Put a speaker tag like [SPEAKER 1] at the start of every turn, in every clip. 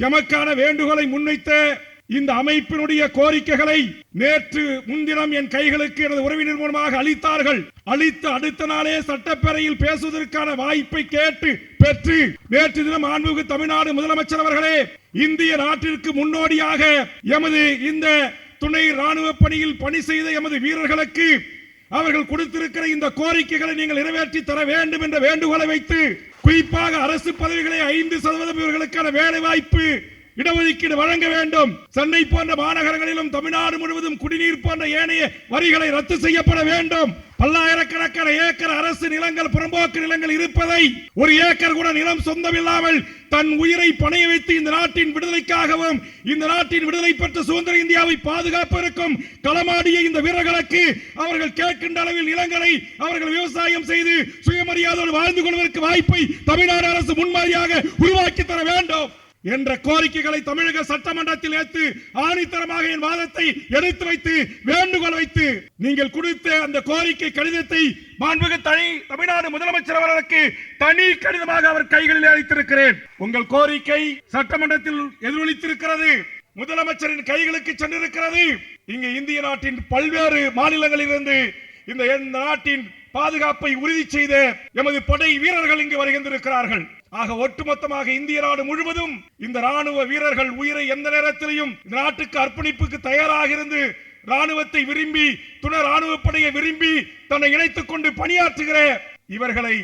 [SPEAKER 1] எமக்கான வேண்டுகோளை முன்வைத்த இந்த அமைப்பினுடைய கோரிக்கைகளை நேற்று முன்தினம் என் கைகளுக்கு எனது உறவினர் மூலமாக அளித்தார்கள். அளித்து அடுத்த நாளே சட்டப்பேரவையில் பேசுவதற்கான வாய்ப்பை கேட்டு பெற்று நேற்று தினம் மாண்புமிகு தமிழ்நாடு முதலமைச்சர் அவர்களே, இந்திய நாட்டிற்கு முன்னோடியாக எமது இந்த துணை ராணுவ பணியில் பணி செய்த எமது வீரர்களுக்கு அவர்கள் கொடுத்திருக்கிற இந்த கோரிக்கைகளை நீங்கள் நிறைவேற்றி தர வேண்டும் என்ற வேண்டுகோளை வைத்து, குறிப்பாக அரசு பதவிகளை 5% இவர்களுக்கான வேலை வாய்ப்பு இடஒதுக்கீடு வழங்க வேண்டும். சென்னை போன்ற மாநகரங்களிலும் தமிழ்நாடு முழுவதும் குடிநீர் போன்ற ஏனைய வரிகளை ரத்து செய்யப்பட வேண்டும். பல்லாயிரக்கணக்கான ஏக்கர் அரசு நிலங்கள், புறம்போக்கு நிலங்கள் இருப்பதை ஒரு ஏக்கர் கூட நிலம் சொந்தமில்லாமல் தன் உயிரை பணைய வைத்து இந்த நாட்டின் விடுதலைக்காகவும் இந்த நாட்டின் விடுதலை பெற்ற சுதந்திர இந்தியாவை பாதுகாப்பதற்கும் களமாடிய இந்த வீரர்களுக்கு அவர்கள் கேட்கின்ற அளவில் நிலங்களை அவர்கள் விவசாயம் செய்து சுயமரியாதையோடு வாழ்ந்து கொள்வதற்கு வாய்ப்பை தமிழ்நாடு அரசு முன்மாதிரியாக உருவாக்கி தர வேண்டும் என்ற கோரிக்கைகளை தமிழக சட்டமன்றத்தில் ஏற்று ஆணித்தரமாக என் வாதத்தை எடுத்து வைத்து வேண்டுகோள் வைத்து நீங்கள் கொடுத்த அந்த கோரிக்கை கடிதத்தை மாண்புமிகு தமிழ்நாடு முதலமைச்சர் அவர்களுக்கு தனி கடிதமாக அவர் கைகளில் அளித்திருக்கிறேன். உங்கள் கோரிக்கை சட்டமன்றத்தில் எதிரொலித்திருக்கிறது, முதலமைச்சரின் கைகளுக்கு சென்றிருக்கிறது. இங்கு இந்திய நாட்டின் பல்வேறு மாநிலங்களில் இருந்து இந்த நாட்டின் பாதுகாப்பை உறுதி செய்த எமது படை வீரர்கள் இங்கு வருகின்றிருக்கிறார்கள். ஆக ஒட்டுமொத்தமாக இந்திய நாடு முழுவதும் இந்த ராணுவ வீரர்கள் உயிரை எந்த நேரத்திலையும் இந்த நாட்டுக்கு அர்ப்பணிப்புக்கு தயாராக இருந்து ராணுவத்தை விரும்பி, துணை ராணுவ படையை விரும்பி தன்னை இணைத்துக் கொண்டு பணியாற்றுகிற இவர்களை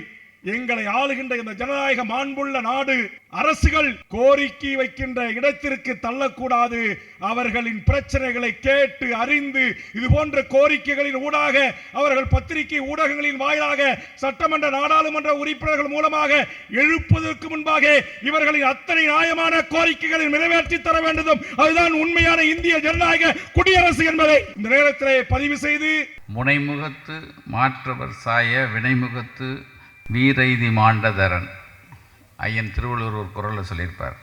[SPEAKER 1] எங்களை ஆளுகின்ற இந்த ஜனநாயக மாண்புள்ள நாடு அரசுகள் கோரிக்கை வைக்கின்ற இடத்திற்கு தள்ளக்கூடாது. அவர்களின் பிரச்சனைகளை கேட்டு அறிந்து இது போன்ற கோரிக்கைகளின் ஊடாக அவர்கள் பத்திரிகை ஊடகங்களின் வாயிலாக சட்டமன்ற நாடாளுமன்ற உறுப்பினர்கள் மூலமாக எழுப்புவதற்கு முன்பாக இவர்களின் அத்தனை நியாயமான கோரிக்கைகளை நிறைவேற்றி தர வேண்டும். அதுதான் உண்மையான இந்திய ஜனநாயக குடியரசு என்பதை இந்த நேரத்திலே பதிவு செய்து,
[SPEAKER 2] முனைமுகத்து மாற்றவர் சாய வினைமுகத்து வீரைதி மாண்டதரன் ஐயன் திருவள்ளுவர் ஒரு குறளில் சொல்லியிருப்பார்.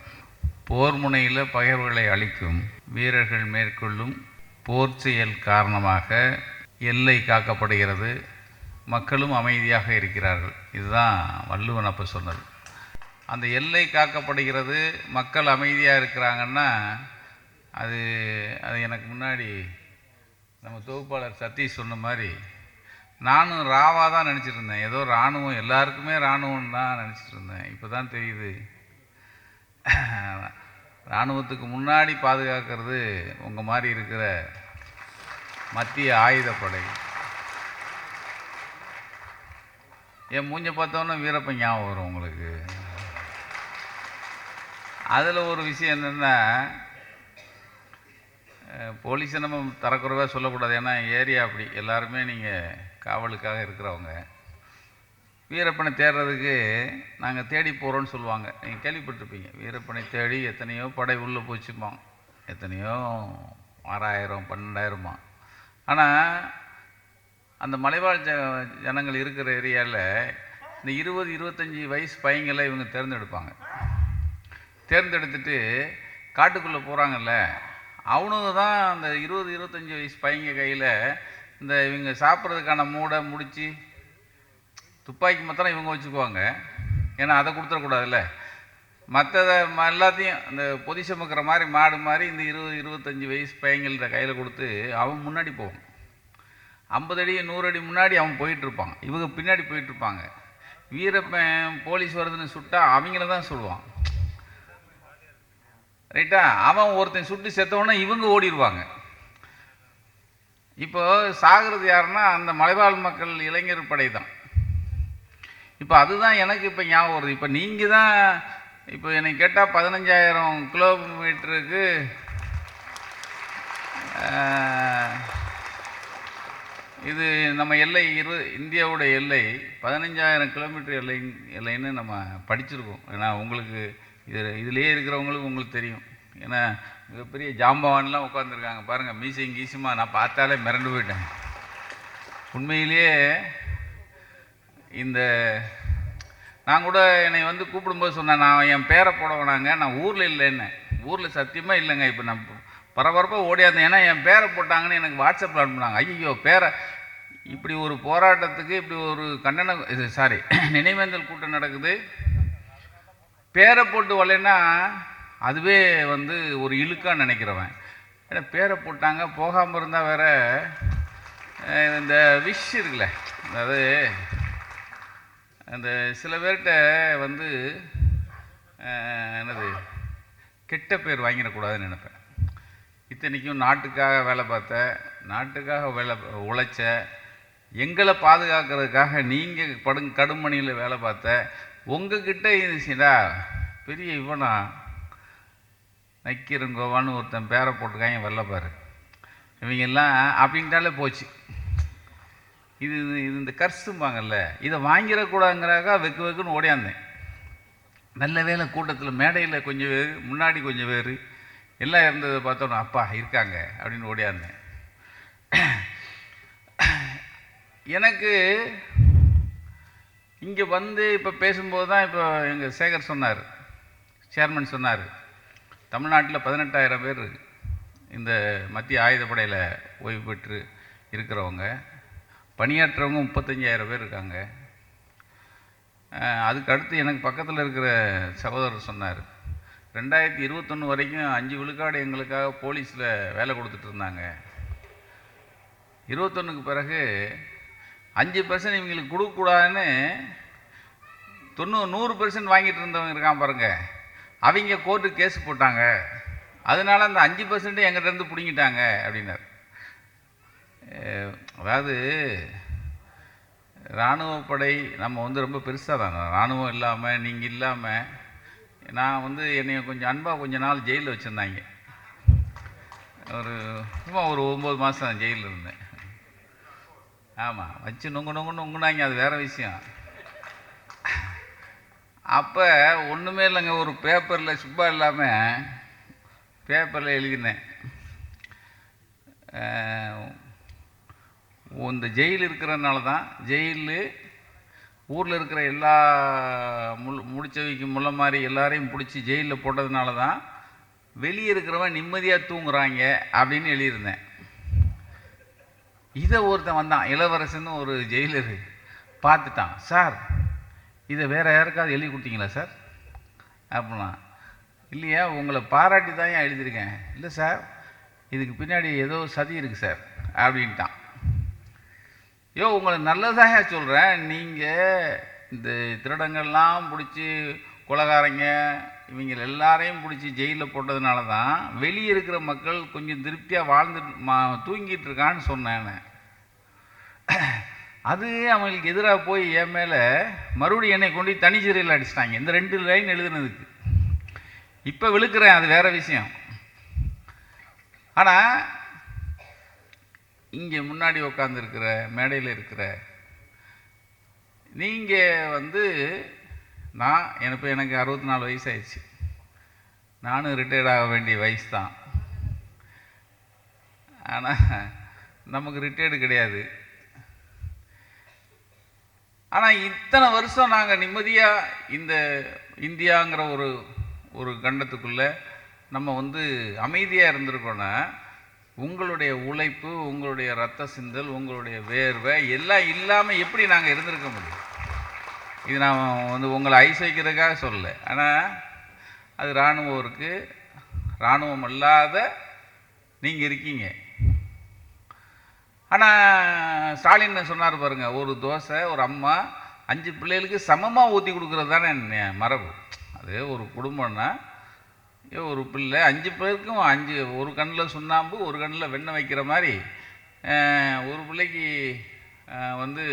[SPEAKER 2] போர் முனையில் பகைவர்களை அழிக்கும் வீரர்கள் மேற்கொள்ளும் போர் செயல் காரணமாக எல்லை காக்கப்படுகிறது, மக்களும் அமைதியாக இருக்கிறார்கள். இதுதான் வள்ளுவன் அப்போ சொன்னது. அந்த எல்லை காக்கப்படுகிறது, மக்கள் அமைதியாக இருக்கிறாங்கன்னா அது எனக்கு முன்னாடி நம்ம தொகுப்பாளர் சதீஷ் சொன்ன மாதிரி நானும் ராவாக தான் நினச்சிட்டு இருந்தேன். ஏதோ இராணுவம் எல்லாருக்குமே இராணுவம் தான் நினச்சிட்டு இருந்தேன். இப்போ தான் தெரியுது, இராணுவத்துக்கு முன்னாடி பாதுகாக்கிறது உங்கள் மாதிரி இருக்கிற மத்திய ஆயுதப்படை. என் மூஞ்ச பார்த்தோன்னா வீரப்பன் ஞாபகம் வரும் உங்களுக்கு. அதில் ஒரு விஷயம் என்னென்னா, போலீஸை நம்ம தரக்குறைவாக சொல்லக்கூடாது, ஏன்னா ஏரியா அப்படி எல்லாருமே நீங்கள் காவலுக்காக இருக்கிறவங்க. வீரப்பனை தேடுறதுக்கு நாங்கள் தேடி போகிறோன்னு சொல்லுவாங்க, நீங்கள் கேள்விப்பட்டிருப்பீங்க. வீரப்பனை தேடி எத்தனையோ படை உள்ளே போச்சுப்பான், எத்தனையோ 6000 12,000. ஆனால் அந்த மலைவாழ் ஜனங்கள் இருக்கிற ஏரியாவில் இந்த 20-25 வயசு பையங்களை இவங்க தேர்ந்தெடுப்பாங்க. தேர்ந்தெடுத்துட்டு காட்டுக்குள்ளே போகிறாங்கல்ல, அவனுங்க தான் அந்த 20-25 வயசு பையங்க கையில் இந்த இவங்க சாப்பிட்றதுக்கான மூடை முடித்து துப்பாக்கி மாத்திரம் இவங்க வச்சுக்குவாங்க. ஏன்னா அதை கொடுத்துடக்கூடாதுல்ல. மற்றதை எல்லாத்தையும் இந்த பொதி சுமக்கிற மாதிரி மாடு மாதிரி இந்த 20-25 வயசு பையங்கள்கிட்ட கையில் கொடுத்து அவன் முன்னாடி போவான். 50 அடி 100 அடி முன்னாடி அவன் போயிட்டுருப்பான், இவங்க பின்னாடி போயிட்டுருப்பாங்க. வீரப்பன் போலீஸ் வருதுன்னு சுட்டா அவங்கள தான் சொல்லுவான், ரைட்டா? அவன் ஒருத்தன் சுட்டு செத்தவொன்னே இவங்க ஓடிடுவாங்க. இப்போ சாகிறது யாருன்னா அந்த மலைவாழ் மக்கள் இளைஞர் படை தான். இப்போ அதுதான் எனக்கு இப்போ ஞாபகம் வருது. இப்போ நீங்கள் தான் இப்போ என்னை கேட்டால் 15,000 கிலோமீட்டருக்கு இது நம்ம எல்லை இந்தியாவோட எல்லை 15,000 கிலோமீட்டர் எல்லைன்னு நம்ம படிச்சிருக்கோம். ஏன்னா உங்களுக்கு இதுலேயே இருக்கிறவங்களுக்கு உங்களுக்கு தெரியும். ஏன்னா மிகப்பெரிய ஜாம்பவான்லாம் உட்காந்துருக்காங்க பாருங்கள், மீசையும் கீசுமா. நான் பார்த்தாலே மிரண்டு போயிட்டேன். உண்மையிலேயே இந்த நான் கூட என்னை வந்து கூப்பிடும்போது சொன்னேன், நான் என் பேரை போட வேணாங்க, நான் ஊரில் இல்லைன்னு. ஊரில் சத்தியமாக இல்லைங்க. இப்போ நான் பரபரப்பாக ஓடியாந்தேன், ஏன்னா என் பேரை போட்டாங்கன்னு எனக்கு வாட்ஸ்அப்பில் அனுப்புனாங்க. ஐயோ பேரை, இப்படி ஒரு போராட்டத்துக்கு இப்படி ஒரு நினைவேந்தல் கூட்டம் நடக்குது, பேரை போட்டு வரலைன்னா அதுவே வந்து ஒரு இழுக்கான்னு நினைக்கிறவன். ஏன்னா பேரை போட்டாங்க, போகாமல் இருந்தால் வேற இந்த விஷ் இருக்குல்ல, அதாவது அந்த சில பேர்கிட்ட வந்து என்னது கெட்ட பேர் வாங்கிடக்கூடாதுன்னு நினைப்பேன். இத்தனைக்கும் நாட்டுக்காக வேலை பார்த்த, நாட்டுக்காக உழைச்ச, எங்களை பாதுகாக்கிறதுக்காக நீங்கள் கடுமணியில் வேலை பார்த்த உங்ககிட்ட இருந்துச்சுடா பெரிய இவனா நக்கீரங்கோவான்னு ஒருத்தன் பேரை போட்டிருக்காங்க வெள்ளப்பாரு, இவங்கெல்லாம் அப்படின்ட்டாலே போச்சு. இது இந்த கர்ஸும்பாங்கல்ல, இதை வாங்கிடக்கூடாதுங்கிறாக்கா வெக்குன்னு ஓடியாந்தேன். நல்ல வேலை கூட்டத்தில் மேடையில் கொஞ்சம் பேர், முன்னாடி கொஞ்சம் பேர் எல்லாம் இருந்ததை பார்த்தோன்னா அப்பா இருக்காங்க அப்படின்னு ஓடியாந்தேன். எனக்கு இங்கே வந்து இப்போ பேசும்போது தான் இப்போ எங்கள் சேகர் சொன்னார், சேர்மன் சொன்னார், தமிழ்நாட்டில் 18,000 பேர் இந்த மத்திய ஆயுதப்படையில் ஓய்வு பெற்று இருக்கிறவங்க, பணியாற்றவங்க 35,000 பேர் இருக்காங்க. அதுக்கு அடுத்து எனக்கு பக்கத்தில் இருக்கிற சகோதரர் சொன்னார், 2021 வரைக்கும் 5 விழுக்காடு எங்களுக்காக போலீஸில் வேலை கொடுத்துட்டு இருந்தாங்க. 21க்கு பிறகு 5% இவங்களுக்கு கொடுக்கக்கூடாதுன்னு 100% வாங்கிட்டு இருந்தவங்க இருக்கான் பாருங்க, அவங்க கோர்ட்டுக்கு கேஸ் போட்டாங்க. அதனால அந்த 5% எங்கிட்ட இருந்து பிடிங்கிட்டாங்க அப்படின்னார். அதாவது இராணுவப்படை நம்ம வந்து ரொம்ப பெருசாக தான், இராணுவம் இல்லாமல் நீங்கள் இல்லாமல் நான் வந்து என்னை கொஞ்சம் அன்பாக கொஞ்ச நாள் ஜெயிலில் வச்சுருந்தாங்க. சும்மா ஒரு 9 மாதம் ஜெயிலில் இருந்தேன். ஆமாம், வச்சு நொங்குனாங்க, அது வேறு விஷயம். அப்போ ஒன்றுமே இல்லைங்க, ஒரு பேப்பரில் சும்மா இல்லாமல் பேப்பரில் எழுதினேன், இந்த ஜெயில் இருக்கிறதுனால தான், ஜெயிலு ஊரில் இருக்கிற எல்லா முடிச்சவைக்கு முள்ள மாதிரி எல்லாரையும் பிடிச்சி ஜெயிலில் போட்டதுனால தான் வெளியே இருக்கிறவன் நிம்மதியாக தூங்குறாங்க அப்படின்னு எழுதியிருந்தேன். இதை ஒருத்தன் வந்தான், இளவரசன்னு ஒரு ஜெயிலரு பார்த்துட்டான், சார் இதை வேறு யாருக்காவது எழுதி கொடுத்தீங்களா சார் அப்படின்னா, இல்லையா உங்களை பாராட்டி தான் ஏன் எழுதியிருக்கேன். இல்லை சார் இதுக்கு பின்னாடி ஏதோ சதி இருக்குது சார் அப்படின்ட்டான். உங்களை நல்லதாக சொல்கிறேன், நீங்கள் இந்த திருடங்கள்லாம் பிடிச்சி கொலைகாரங்க இவங்க எல்லாரையும் பிடிச்சி ஜெயிலில் போட்டதுனால தான் வெளியே இருக்கிற மக்கள் கொஞ்சம் திருப்தியாக தூங்கிட்டு இருக்கான்னு சொன்னேன். அது அவங்களுக்கு எதிராக போய் என் மேலே மறுபடியும் என்னை கொண்டு தனி சிறையில் அடிச்சிட்டாங்க, இந்த 2 லைன் எழுதுனதுக்கு. இப்போ விழுக்கிறேன், அது வேறு விஷயம். ஆனால் இங்கே முன்னாடி உட்காந்துருக்கிற மேடையில் இருக்கிற நீங்கள் வந்து எனக்கு 64 வயசு ஆயிடுச்சு, நானும் ரிட்டையர்ட் ஆக வேண்டிய வயசு தான். ஆனால் நமக்கு ரிட்டையர்டு கிடையாது. ஆனால் இத்தனை வருஷம் நாங்கள் நிம்மதியாக இந்த இந்தியாங்கிற ஒரு கண்டத்துக்குள்ளே நம்ம வந்து அமைதியாக இருந்திருக்கோன்னா உங்களுடைய உழைப்பு, உங்களுடைய ரத்த சிந்தல், உங்களுடைய வேர்வை எல்லாம் இல்லாமல் எப்படி நாங்கள் இருந்திருக்க முடியும்? இது நான் வந்து உங்களை ஐஸ் வைக்கிறதுக்காக சொல்லலை. ஆனால் அது இராணுவம் இருக்குது, இராணுவம் அல்லாத நீங்கள் இருக்கீங்க. ஆனால் ஸ்டாலின் சொன்னார் பாருங்க, ஒரு தோசை ஒரு அம்மா 5 பிள்ளைகளுக்கு சமமாக ஊற்றி கொடுக்குறது தானே மரபு. அது ஒரு குடும்பம்னா ஒரு பிள்ளை 5 பேருக்கும் 5 ஒரு கண்ணில் சுண்ணாம்பு ஒரு கண்ணில் வெண்ணெய் வைக்கிற மாதிரி ஒரு பிள்ளைக்கு வந்து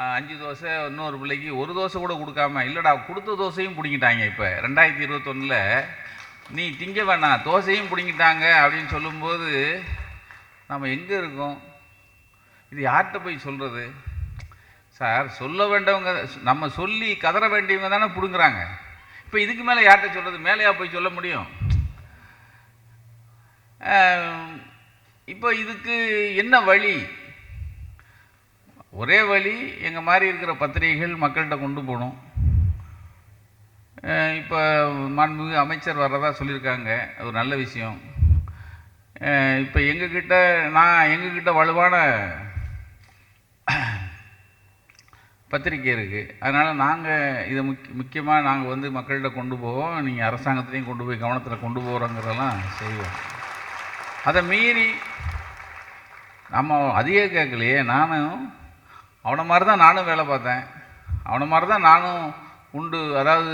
[SPEAKER 2] 5 தோசை, இன்னொரு பிள்ளைக்கு ஒரு தோசை கூட கொடுக்காம, இல்லைடா கொடுத்த தோசையும் பிடிங்கிட்டாங்க. இப்போ 2021 நீ திங்க வேணாம் தோசையும் பிடிங்கிட்டாங்க அப்படின்னு சொல்லும்போது நம்ம எங்கே இருக்கோம்? இது யார்கிட்ட போய் சொல்கிறது சார்? சொல்ல வேண்டவங்க, நம்ம சொல்லி கதற வேண்டியவங்க தானே பிடுங்குறாங்க. இப்போ இதுக்கு மேலே யார்கிட்ட சொல்கிறது? மேலேயா போய் சொல்ல முடியும்? இப்போ இதுக்கு என்ன வழி? ஒரே வழி, எங்கள் மாதிரி இருக்கிற பத்திரிகைகள் மக்கள்கிட்ட கொண்டு போகணும். இப்போ மாண்புமிகு அமைச்சர் வர்றதா சொல்லியிருக்காங்க, ஒரு நல்ல விஷயம். இப்போ எங்ககிட்ட வலுவான பத்திரிக்கை இருக்குது. அதனால் நாங்கள் இதை முக்கியமாக நாங்கள் வந்து மக்கள்கிட்ட கொண்டு போவோம், நீங்கள் அரசாங்கத்திலையும் கொண்டு போய் கவனத்தில் கொண்டு போகிறோங்கிறதெல்லாம் செய்வோம். அதை மீறி நம்ம அதிக கேட்கலையே. நானும் அவனை மாதிரி தான் நானும் வேலை பார்த்தேன், அவனை மாதிரி தான் நானும் உண்டு, அதாவது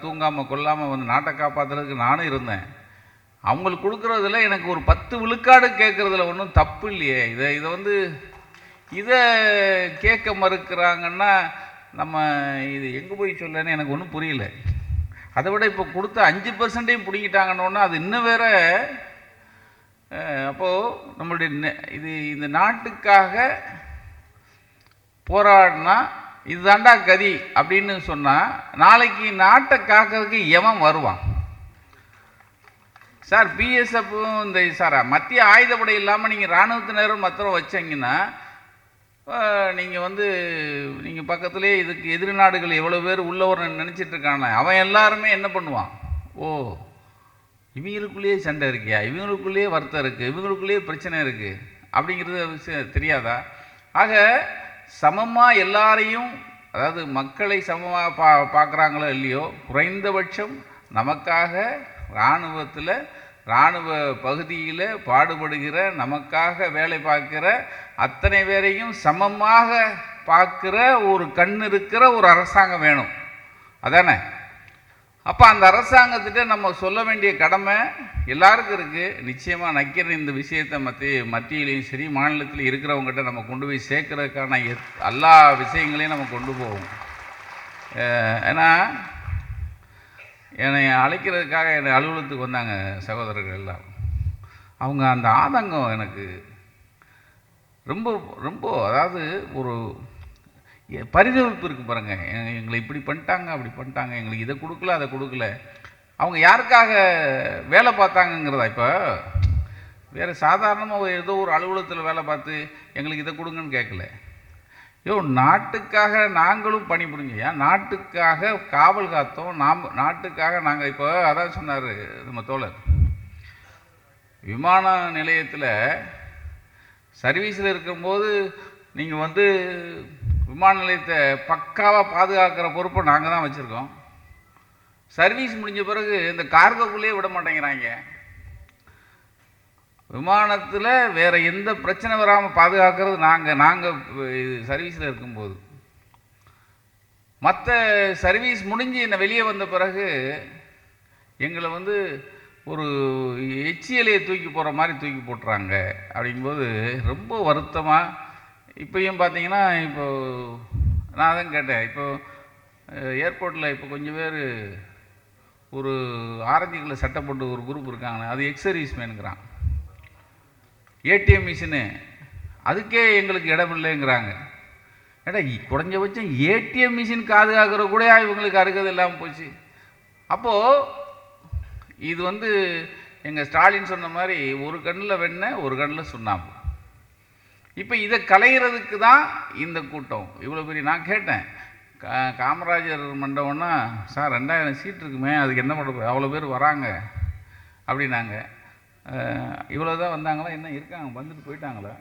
[SPEAKER 2] தூங்காமல் கொல்லாமல் வந்து நாட்டை காப்பாற்றுறதுக்கு நானும் இருந்தேன். அவங்களுக்கு கொடுக்குறதுல எனக்கு ஒரு 10 விழுக்காடு கேட்குறதுல ஒன்றும் தப்பு இல்லையே. இதை கேட்க மறுக்கிறாங்கன்னா நம்ம இது எங்கே போய் சொல்லன்னு எனக்கு ஒன்றும் புரியல. அதை விட இப்போ கொடுத்த 5% பிடிக்கிட்டாங்கன்னொன்னா அது இன்னும் வேற. அப்போது நம்மளுடைய இந்த நாட்டுக்காக போராடினா இதுதாண்டா கதி அப்படின்னு சொன்னால் நாளைக்கு நாட்டை காக்கிறதுக்கு எவன் வருவான்? சார் பிஎஸ்எஃப்பும் சார் மத்திய ஆயுதப்படை இல்லாமல் நீங்கள் இராணுவத்தினரும் மற்ற வச்சிங்கன்னா நீங்கள் பக்கத்துலேயே இதுக்கு எதிரி நாடுகள் எவ்வளோ பேர் உள்ளவர்னு நினச்சிட்டு இருக்கான அவன் எல்லாருமே என்ன பண்ணுவான்? ஓ, இவங்களுக்குள்ளேயே சண்டை இருக்கியா, இவங்களுக்குள்ளேயே வருத்தம் இருக்குது, இவங்களுக்குள்ளேயே பிரச்சனை இருக்குது அப்படிங்கிறது விஷயம் தெரியாதா? ஆக சமமாக எல்லாரையும், அதாவது மக்களை சமமாக பார்க்குறாங்களோ இல்லையோ, குறைந்தபட்சம் நமக்காக இராணுவ பகுதியில் பாடுபடுகிற, நமக்காக வேலை பார்க்குற அத்தனை பேரையும் சமமாக பார்க்குற ஒரு கண் இருக்கிற ஒரு அரசாங்கம் வேணும். அதானே? அப்போ அந்த அரசாங்கத்திட்ட நம்ம சொல்ல வேண்டிய கடமை எல்லாருக்கும் இருக்குது. நிச்சயமாக நக்கிற இந்த விஷயத்தை மத்தியிலையும் சரி மாநிலத்தில் இருக்கிறவங்ககிட்ட நம்ம கொண்டு போய் சேர்க்கறதுக்கான எல்லா விஷயங்களையும் நம்ம கொண்டு போவோம். ஏன்னா என்னை அழைக்கிறதுக்காக என்னை அலுவலகத்துக்கு வந்தாங்க சகோதரர்கள் எல்லாம். அவங்க அந்த ஆதங்கம் எனக்கு ரொம்ப ரொம்ப, அதாவது ஒரு பரிதவிப்பு இருக்குது பாருங்கள். எங்களை இப்படி பண்ணிட்டாங்க, அப்படி பண்ணிட்டாங்க, எங்களுக்கு இதை கொடுக்கல, அதை கொடுக்கல. அவங்க யாருக்காக வேலை பார்த்தாங்கங்கிறதா? இப்போ வேறு சாதாரணமாக ஏதோ ஒரு அலுவலகத்தில் வேலை பார்த்து எங்களுக்கு இதை கொடுங்கன்னு கேட்கல. நாட்டுக்காக நாங்களும் பணிபுரிஞ்சோம், நாட்டுக்காக காவல் காத்தோம், நாட்டுக்காக நாங்கள் இப்போ அதான் சொன்னார் நம்ம தோழர், விமான நிலையத்தில் சர்வீஸில் இருக்கும்போது நீங்கள் விமான நிலையத்தை பக்காவாக பாதுகாக்கிற பொறுப்பை நாங்கள் தான் வச்சுருக்கோம். சர்வீஸ் முடிஞ்ச பிறகு இந்த கார்கோக்குள்ளேயே விட மாட்டேங்கிறாங்க. விமானத்தில் வேறு எந்த பிரச்சனை வராமல் பாதுகாக்கிறது நாங்கள் சர்வீஸில் இருக்கும்போது. மற்ற சர்வீஸ் முடிஞ்சு என்னை வெளியே வந்த பிறகு எங்களை ஒரு எச்சியலையை தூக்கி போகிற மாதிரி தூக்கி போட்டுறாங்க. அப்படிங்கும்போது ரொம்ப வருத்தமாக. இப்போயும் பார்த்தீங்கன்னா, நான் தான் கேட்டேன், ஏர்போர்ட்டில் இப்போ கொஞ்சம் பேர் ஒரு ஆரஞ்சு கலர் சட்டை போட்டு ஒரு குரூப் இருக்காங்க, அது எக்ஸர்வீஸ் மேனுங்கிறான். ஏடிஎம் மிஷினு அதுக்கே எங்களுக்கு இடம் இல்லைங்கிறாங்க. ஏடா, குறைஞ்சபட்சம் ஏடிஎம் மிஷின் பாதுகாக்கிற கூட இவங்களுக்கு அருகது இல்லாமல் போச்சு. அப்போது இது எங்கள் ஸ்டாலின் சொன்ன மாதிரி ஒரு கண்ணில் வெண்ணெய் ஒரு கண்ணில் சுண்ணாம்பு. இப்போ இதை கலைகிறதுக்கு தான் இந்த கூட்டம் இவ்வளோ பெரிய. நான் கேட்டேன், காமராஜர் மண்டபம்னா சார் 2000 சீட் இருக்குமே, அதுக்கு என்ன பண்ண அவ்வளோ பேர் வராங்க அப்படின்னாங்க. இவ்வளோ தான் வந்தாங்களா, என்ன இருக்காங்க, வந்துட்டு போயிட்டாங்களா?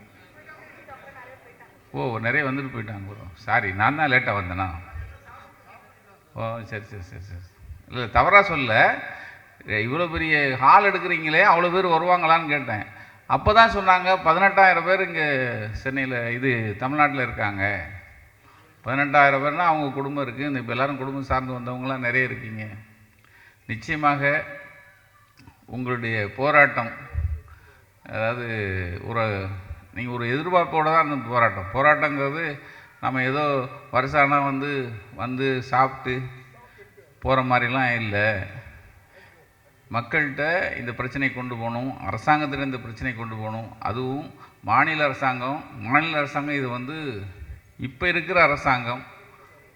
[SPEAKER 2] ஓ, நிறைய வந்துட்டு போயிட்டாங்க ப்ரோ. சாரி, நான் தான் லேட்டாக வந்தேனா? ஓ, சரி சரி சரி சரி. இல்லை, தவறாக சொல்ல, இவ்வளோ பெரிய ஹால் எடுக்கிறீங்களே, அவ்வளோ பேர் வருவாங்களான்னு கேட்டேன். அப்போ தான் சொன்னாங்க 18,000 பேர் இங்கே சென்னையில் தமிழ்நாட்டில் இருக்காங்க. 18,000 பேர்னால் அவங்க குடும்பம் இருக்குது. இப்போ எல்லோரும் குடும்பம் சார்ந்து வந்தவங்களாம் நிறைய இருக்கீங்க. நிச்சயமாக உங்களுடைய போராட்டம், அதாவது நீங்கள் ஒரு எதிர்பார்ப்போடு தான் அந்த போராட்டங்கிறது நம்ம ஏதோ வருஷானா வந்து சாப்பிட்டு போகிற மாதிரிலாம் இல்லை. மக்கள்கிட்ட இந்த பிரச்சனை கொண்டு போகணும், அரசாங்கத்தில் இந்த பிரச்சனை கொண்டு போகணும். அதுவும் மாநில அரசாங்கம் இது இப்போ இருக்கிற அரசாங்கம்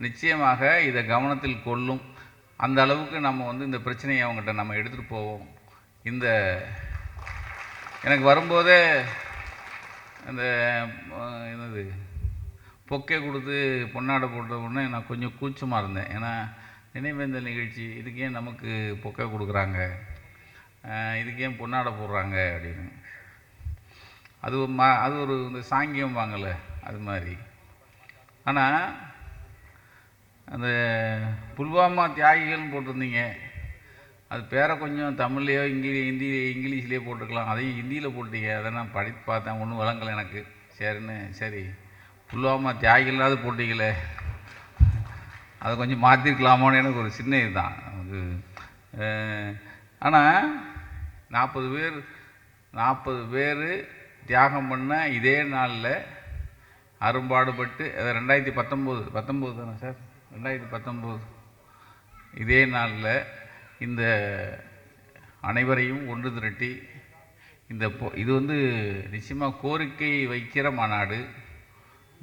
[SPEAKER 2] நிச்சயமாக இதை கவனத்தில் கொள்ளும். அந்த அளவுக்கு நம்ம இந்த பிரச்சனையை அவங்ககிட்ட நம்ம எடுத்துகிட்டு போவோம். எனக்கு வரும்போதே என்னது பொக்கே கொடுத்து பொன்னாடை போட்ட உடனே நான் கொஞ்சம் கூச்சமாக இருந்தேன். ஏன்னா நினைவேந்தல் நிகழ்ச்சி, இதுக்கு ஏன் நமக்கு பொக்கை கொடுக்குறாங்க, இதுக்கு ஏன் பொன்னாடை போடுறாங்க அப்படின்னு. அது ஒரு இந்த சாங்கியம் வாங்கலை, அது மாதிரி. ஆனால் அந்த புல்வாமா தியாகிகள்னு போட்டிருந்தீங்க, அது பேரை கொஞ்சம் தமிழ்லையோ இங்கிலீஷ்லேயோ போட்டுக்கலாம். அதையும் ஹிந்தியில் போட்டீங்க. அதை நான் படித்து பார்த்தேன், ஒன்றும் விளங்கலை எனக்கு. சரி புல்வாமா தியாகிகளாவது போட்டீங்களே, அதை கொஞ்சம் மாற்றிருக்கலாமோன்னு எனக்கு ஒரு சின்ன இதுதான் அது. ஆனால் 40 பேர் தியாகம் பண்ண இதே நாளில் அரும்பாடுபட்டு, அது 2019 தானே சார், 2019 இதே நாளில் இந்த அனைவரையும் ஒன்று திரட்டி இது நிச்சயமாக கோரிக்கை வைக்கிற மாநாடு,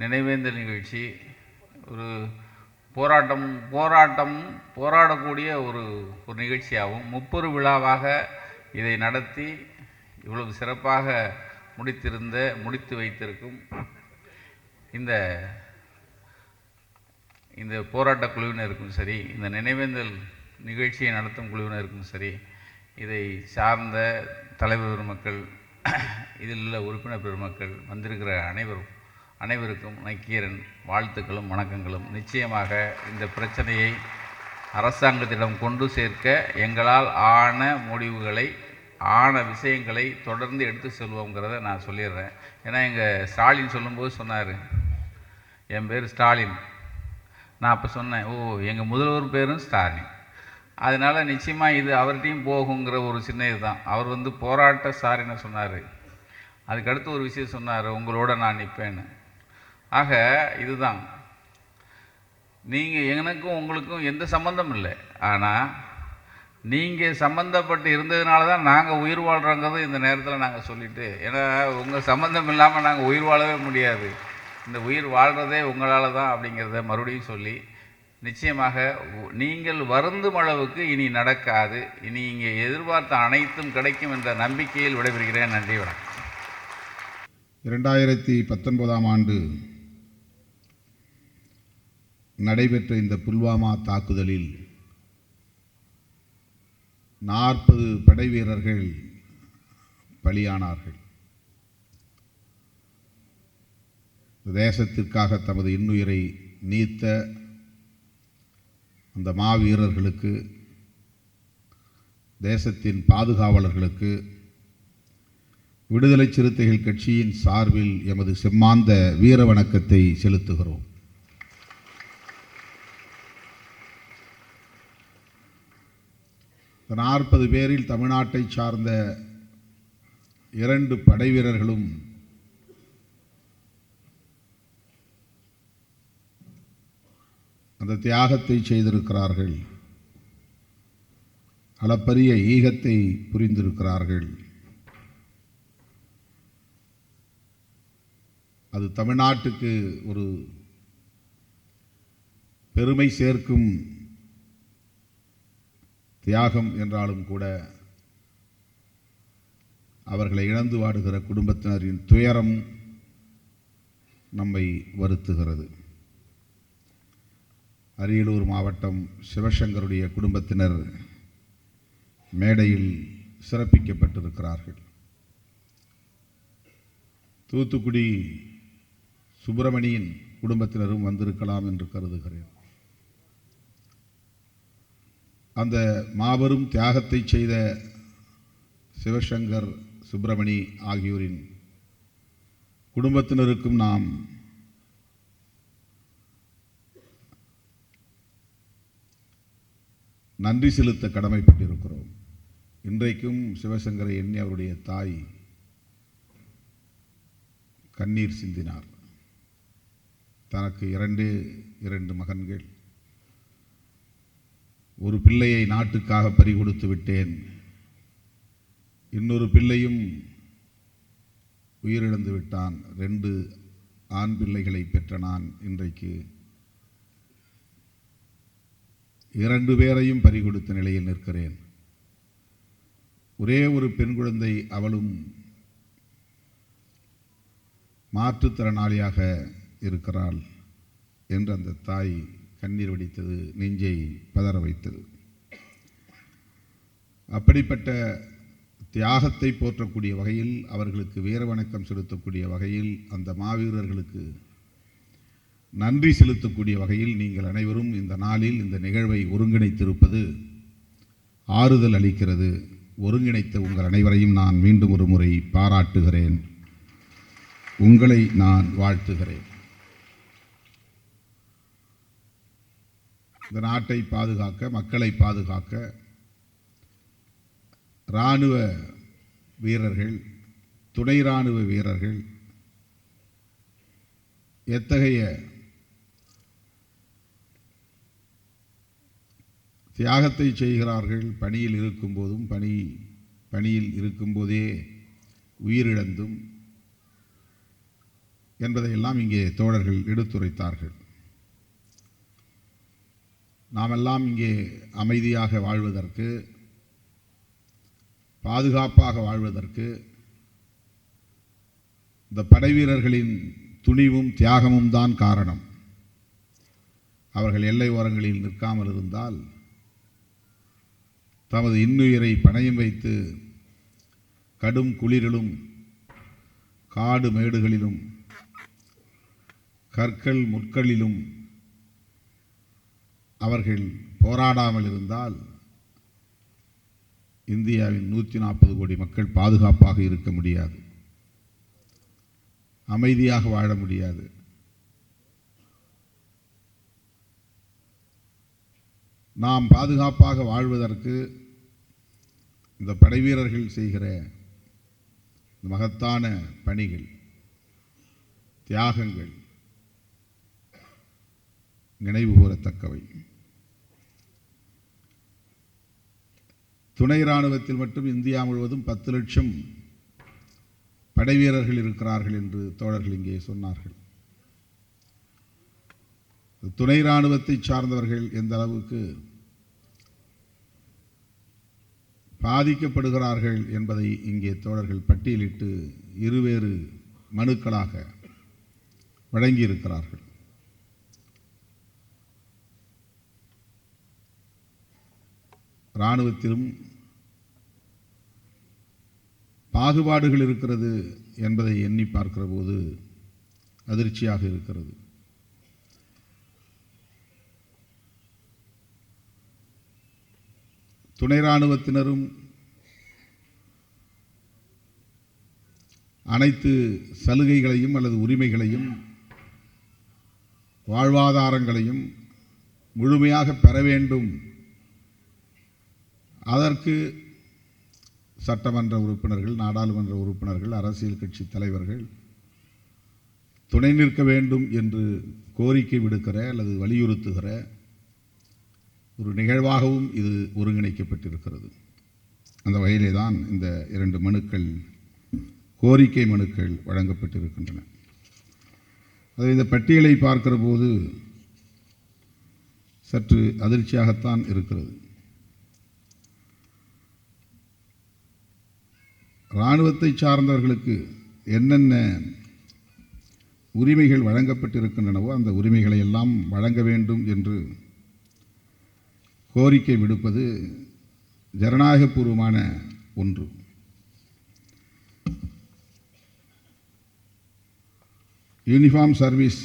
[SPEAKER 2] நினைவேந்தல் நிகழ்ச்சி, ஒரு போராடக்கூடிய ஒரு நிகழ்ச்சியாகவும் முப்பெரு விழாவாக இதை நடத்தி இவ்வளவு சிறப்பாக முடித்து வைத்திருக்கும் இந்த போராட்ட குழுவினருக்கும் சரி, இந்த நினைவேந்தல் நிகழ்ச்சியை நடத்தும் குழுவினருக்கும் சரி, இதை சார்ந்த தலைவர் பெருமக்கள், இதில் உள்ள உறுப்பினர் பெருமக்கள், வந்திருக்கிற அனைவருக்கும் நக்கீரன் வாழ்த்துக்களும் வணக்கங்களும். நிச்சயமாக இந்த பிரச்சனையை அரசாங்கத்திடம் கொண்டு சேர்க்க எங்களால் ஆன விஷயங்களை தொடர்ந்து எடுத்து செல்வோங்கிறத நான் சொல்லிடுறேன். ஏன்னா எங்கள் ஸ்டாலின் சொல்லும்போது சொன்னார், என் பேர் ஸ்டாலின். நான் அப்போ சொன்னேன், எங்கள் முதல்வர் பேரும் ஸ்டாலின். அதனால் நிச்சயமாக இது அவர்கிட்டையும் போகுங்கிற ஒரு சின்ன இதுதான். அவர் போராட்ட சாரின்னு சொன்னார். அதுக்கடுத்து ஒரு விஷயம் சொன்னார், உங்களோட நான் நிற்பேன்னு. ஆக இதுதான், நீங்கள் எனக்கும் உங்களுக்கும் எந்த சம்மந்தம் இல்லை. ஆனால் நீங்கள் சம்மந்தப்பட்டு இருந்ததுனால தான் நாங்கள் உயிர் வாழ்கிறோங்கிறது இந்த நேரத்தில் நாங்கள் சொல்லிவிட்டு, ஏன்னா உங்கள் சம்மந்தம் இல்லாமல் நாங்கள் உயிர் வாழவே முடியாது, இந்த உயிர் வாழ்கிறதே உங்களால் தான் அப்படிங்கிறத மறுபடியும் சொல்லி, நிச்சயமாக நீங்கள் வருந்தும் அளவுக்கு இனி நடக்காது, இனி இங்கே எதிர்பார்த்த அனைத்தும் கிடைக்கும் என்ற நம்பிக்கையில் விடைபெறுகிறேன். நன்றி, வணக்கம்.
[SPEAKER 3] 2019ஆம் ஆண்டு நடைபெற்ற இந்த புல்வாமா தாக்குதலில் 40 படை வீரர்கள் பலியானார்கள். தேசத்திற்காக தமது இன்னுயிரை நீத்த அந்த மாவீரர்களுக்கு, தேசத்தின் பாதுகாவலர்களுக்கு விடுதலை சிறுத்தைகள் கட்சியின் சார்பில் எமது செம்மாந்த வீர வணக்கத்தை செலுத்துகிறோம். இந்த 40 பேரில் தமிழ்நாட்டை சார்ந்த 2 படை வீரர்களும் அந்த தியாகத்தை செய்திருக்கிறார்கள், அளப்பரிய ஈகத்தை புரிந்திருக்கிறார்கள். அது தமிழ்நாட்டுக்கு ஒரு பெருமை சேர்க்கும் தியாகம் என்றாலும் கூட அவர்களை இழந்து வாடுகிற குடும்பத்தினரின் துயரம் நம்மை வருத்துகிறது. அரியலூர் மாவட்டம் சிவசங்கருடைய குடும்பத்தினர் மேடையில் சிறப்பிக்கப்பட்டிருக்கிறார்கள். தூத்துக்குடி சுப்பிரமணியின் குடும்பத்தினரும் வந்திருக்கலாம் என்று கருதுகிறேன். அந்த மாபெரும் தியாகத்தை செய்த சிவசங்கர், சுப்பிரமணி ஆகியோரின் குடும்பத்தினருக்கும் நாம் நன்றி செலுத்த கடமைப்பட்டிருக்கிறோம். இன்றைக்கும் சிவசங்கரை எண்ணி அவருடைய தாய் கண்ணீர் சிந்தினார். தனக்கு 2 மகன்கள், ஒரு பிள்ளையை நாட்டுக்காக பறிகொடுத்து விட்டேன், இன்னொரு பிள்ளையும் உயிரிழந்து விட்டான், 2 ஆண் பிள்ளைகளை பெற்ற நான் இன்றைக்கு 2 பேரையும் பறிகொடுத்த நிலையில் நிற்கிறேன். ஒரே ஒரு பெண் குழந்தை, அவளும் மாற்றுத்திறனாளியாக இருக்கிறாள் என்று அந்த தாய் கண்ணீர் வடித்தது, நெஞ்சை பதற வைத்தது. அப்படிப்பட்ட தியாகத்தை போற்றக்கூடிய வகையில், அவர்களுக்கு வீர வணக்கம் செலுத்தக்கூடிய வகையில் அந்த மாவீரர்களுக்கு நன்றி செலுத்தக்கூடிய வகையில் நீங்கள் அனைவரும் இந்த நாளில் இந்த நிகழ்வை ஒருங்கிணைத்திருப்பது ஆறுதல் அளிக்கிறது. ஒருங்கிணைத்த உங்கள் அனைவரையும் நான் மீண்டும் ஒரு முறை பாராட்டுகிறேன். உங்களை நான் வாழ்த்துகிறேன். இந்த நாட்டை பாதுகாக்க, மக்களை பாதுகாக்க இராணுவ வீரர்கள், துணை இராணுவ வீரர்கள் எத்தகைய தியாகத்தை செய்கிறார்கள். பணியில் இருக்கும்போதும் பணியில் இருக்கும்போதே உயிரிழந்தும் என்பதையெல்லாம் இங்கே தோழர்கள் எடுத்துரைத்தார்கள். நாமெல்லாம் இங்கே அமைதியாக வாழ்வதற்கு, பாதுகாப்பாக வாழ்வதற்கு இந்த படைவீரர்களின் துணிவும் தியாகமும் தான் காரணம். அவர்கள் எல்லை ஓரங்களில் நிற்காமல் இருந்தால் தமது இன்னுயிரை பணயம் வைத்து கடும் குளிரிலும் காடு மேடுகளிலும் கற்கள் முட்களிலும் அவர்கள் போராடாமல் இருந்தால் இந்தியாவின் 140 கோடி மக்கள் பாதுகாப்பாக இருக்க முடியாது, அமைதியாக வாழ முடியாது. நாம் பாதுகாப்பாக வாழ்வதற்கு இந்த படைவீரர்கள் செய்கிற மகத்தான பணிகள், தியாகங்கள் நினைவு கூறத்தக்கவை. துணை இராணுவத்தில் மட்டும் இந்தியா முழுவதும் 10 லட்சம் படைவீரர்கள் இருக்கிறார்கள் என்று தோழர்கள் இங்கே சொன்னார்கள். துணை இராணுவத்தை சார்ந்தவர்கள் எந்த அளவுக்கு பாதிக்கப்படுகிறார்கள் என்பதை இங்கே தோழர்கள் பட்டியலிட்டு இருவேறு மனுக்களாக வழங்கியிருக்கிறார்கள். இராணுவத்திலும் பாகுபாடுகள் இருக்கிறது என்பதை எண்ணி பார்க்கிற போது அதிர்ச்சியாக இருக்கிறது. துணை இராணுவத்தினரும் அனைத்து சலுகைகளையும் அல்லது உரிமைகளையும் வாழ்வாதாரங்களையும் முழுமையாக பெற வேண்டும். அதற்கு சட்டமன்ற உறுப்பினர்கள், நாடாளுமன்ற உறுப்பினர்கள், அரசியல் கட்சி தலைவர்கள் துணை நிற்க வேண்டும் என்று கோரிக்கை விடுக்கிற அல்லது வலியுறுத்துகிற ஒரு நிகழ்வாகவும் இது ஒருங்கிணைக்கப்பட்டிருக்கிறது. அந்த வகையிலே தான் இந்த 2 மனுக்கள், கோரிக்கை மனுக்கள் வழங்கப்பட்டிருக்கின்றன. அது இந்த பட்டியலை பார்க்கிற போது சற்று அதிர்ச்சியாகத்தான் இருக்கிறது. இராணுவத்தை சார்ந்தவர்களுக்கு என்னென்ன உரிமைகள் வழங்கப்பட்டிருக்கின்றனவோ அந்த உரிமைகளை எல்லாம் வழங்க வேண்டும் என்று கோரிக்கை விடுப்பது ஜனநாயகபூர்வமான ஒன்று. யூனிஃபார்ம் சர்வீஸ்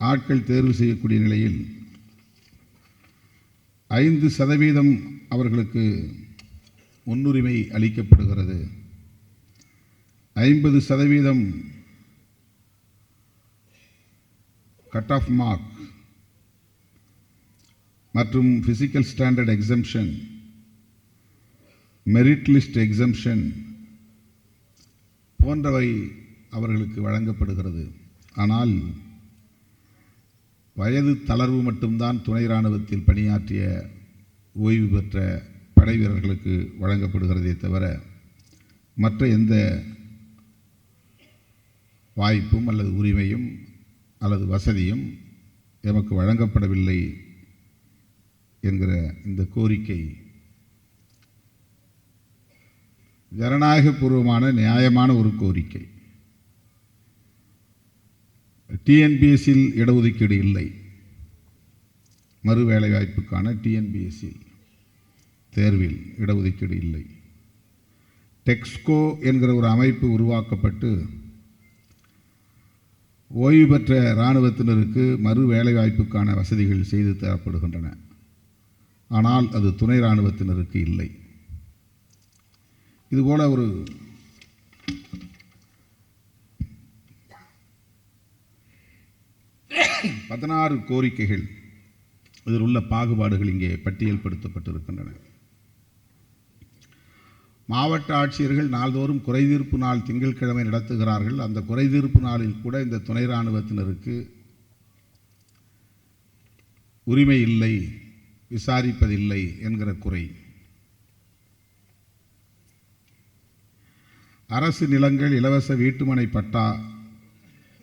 [SPEAKER 3] ஆட்கள் தேர்வு செய்யக்கூடிய நிலையில் 5% அவர்களுக்கு முன்னுரிமை அளிக்கப்படுகிறது. 50% கட் ஆஃப் மார்க் மற்றும் physical standard exemption, merit list exemption போன்றவை அவர்களுக்கு வழங்கப்படுகிறது. ஆனால் வயது தளர்வு மட்டும்தான் துணை இராணுவத்தில் பணியாற்றிய ஓய்வு பெற்ற படை வீரர்களுக்கு வழங்கப்படுகிறதே தவிர மற்ற எந்த வாய்ப்பும் அல்லது உரிமையும் அல்லது வசதியும் எமக்கு வழங்கப்படவில்லை என்கிற இந்த கோரிக்கை ஜனநாயகபூர்வமான நியாயமான ஒரு கோரிக்கை. டிஎன்பிஎஸ்சியில் இடஒதுக்கீடு இல்லை. மறு வேலைவாய்ப்புக்கான டிஎன்பிஎஸ்சி தேர்வில் இடஒதுக்கீடு இல்லை. டெக்ஸ்கோ என்கிற ஒரு அமைப்பு உருவாக்கப்பட்டு ஓய்வு பெற்ற இராணுவத்தினருக்கு மறு வேலைவாய்ப்புக்கான வசதிகள் செய்து தரப்படுகின்றன. ஆனால் அது துணை இராணுவத்தினருக்கு இல்லை. இதுபோல ஒரு பதினாறு கோரிக்கைகள், இதில் உள்ள பாகுபாடுகள் இங்கே பட்டியல்படுத்தப்பட்டிருக்கின்றன. மாவட்ட ஆட்சியர்கள் நாள்தோறும் குறைதீர்ப்பு நாள் திங்கட்கிழமை நடத்துகிறார்கள். அந்த குறைதீர்ப்பு நாளில் கூட இந்த துணை இராணுவத்தினருக்கு உரிமை இல்லை, விசாரிப்பதில்லை என்கிற குறை. அரசு நிலங்கள், இலவச வீட்டுமனை பட்டா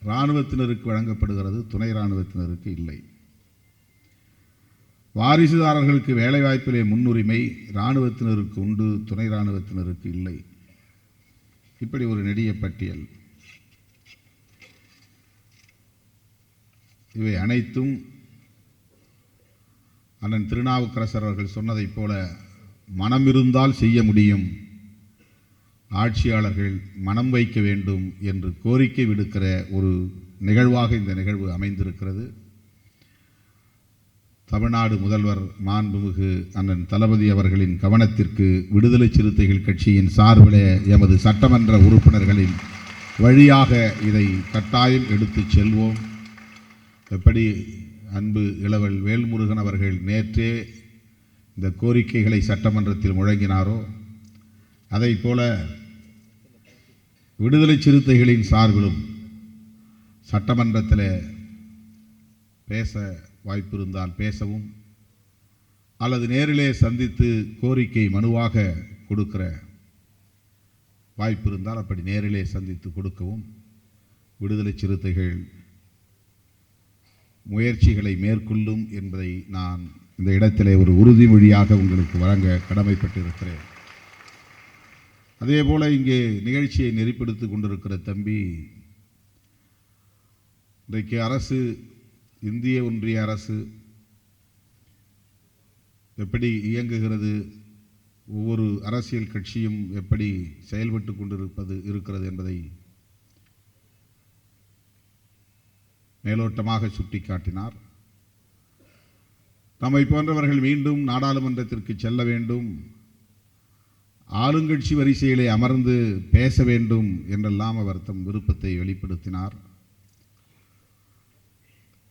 [SPEAKER 3] இராணுவத்தினருக்கு வழங்கப்படுகிறது, துணை இராணுவத்தினருக்கு இல்லை. வாரிசுதாரர்களுக்கு வேலைவாய்ப்பிலே முன்னுரிமை இராணுவத்தினருக்கு உண்டு, துணை இராணுவத்தினருக்கு இல்லை. இப்படி ஒரு நெடிய பட்டியல். இவை அனைத்தும் அண்ணன் திருநாவுக்கரசர் அவர்கள் சொன்னதைப் போல மனம் இருந்தால் செய்ய முடியும், ஆட்சியாளர்கள் மனம் வைக்க வேண்டும் என்று கோரிக்கை விடுக்கிற ஒரு நிகழ்வாக இந்த நிகழ்வு அமைந்திருக்கிறது. தமிழ்நாடு முதல்வர் மாண்புமிகு அண்ணன் தளபதி அவர்களின் கவனத்திற்கு விடுதலை சிறுத்தைகள் கட்சியின் சார்பில் எமது சட்டமன்ற உறுப்பினர்களின் வழியாக இதை கட்டாயம் எடுத்துச் செல்வோம். எப்படி அன்பு இளவல் வேல்முருகன் அவர்கள் நேற்றே இந்த கோரிக்கைகளை சட்டமன்றத்தில் முழங்கினாரோ, அதைப் போல விடுதலை சிறுத்தைகளின் சார்பிலும் சட்டமன்றத்தில் பேச வாய்ப்பு இருந்தால் பேசவும், அல்லது நேரிலே சந்தித்து கோரிக்கை மனுவாக கொடுக்கிற வாய்ப்பு இருந்தால் அப்படி நேரிலே சந்தித்து கொடுக்கவும் விடுதலை சிறுத்தைகள் முயற்சிகளை மேற்கொள்ளும் என்பதை நான் இந்த இடத்திலே ஒரு உறுதிமொழியாக உங்களுக்கு வழங்க கடமைப்பட்டிருக்கிறேன். அதேபோல இங்கே நிகழ்ச்சியை நெறிப்படுத்திக் கொண்டிருக்கிற தம்பி, இன்றைக்கு அரசு, இந்திய ஒன்றிய அரசு எப்படி இயங்குகிறது, ஒவ்வொரு அரசியல் கட்சியும் எப்படி செயல்பட்டு இருக்கிறது என்பதை மேலோட்டமாக சுட்டிக்காட்டினார். நம்மை போன்றவர்கள் மீண்டும் நாடாளுமன்றத்திற்கு செல்ல வேண்டும், ஆளுங்கட்சி வரிசையிலே அமர்ந்து பேச வேண்டும் என்றெல்லாம் அவர் தம் விருப்பத்தை வெளிப்படுத்தினார்.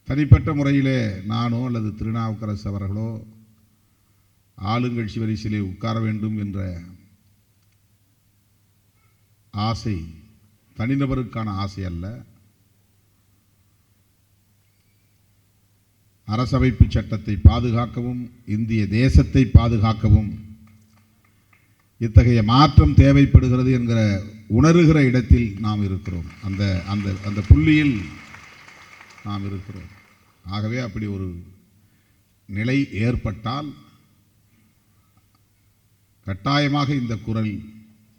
[SPEAKER 3] தனிப்பட்ட முறையிலே நானோ அல்லது திருநாவுக்கரசு அவர்களோ ஆளுங்கட்சி வரிசையிலே உட்கார வேண்டும் என்ற ஆசை தனிநபருக்கான ஆசை அல்ல. அரசமைப்பு சட்டத்தை பாதுகாக்கவும், இந்திய தேசத்தை பாதுகாக்கவும் இத்தகைய மாற்றம் தேவைப்படுகிறது என்கிற உணர்கிற இடத்தில் நாம் இருக்கிறோம். அந்த அந்த அந்த புள்ளியில் நாம் இருக்கிறோம். ஆகவே அப்படி ஒரு நிலை ஏற்பட்டால் கட்டாயமாக இந்த குரல்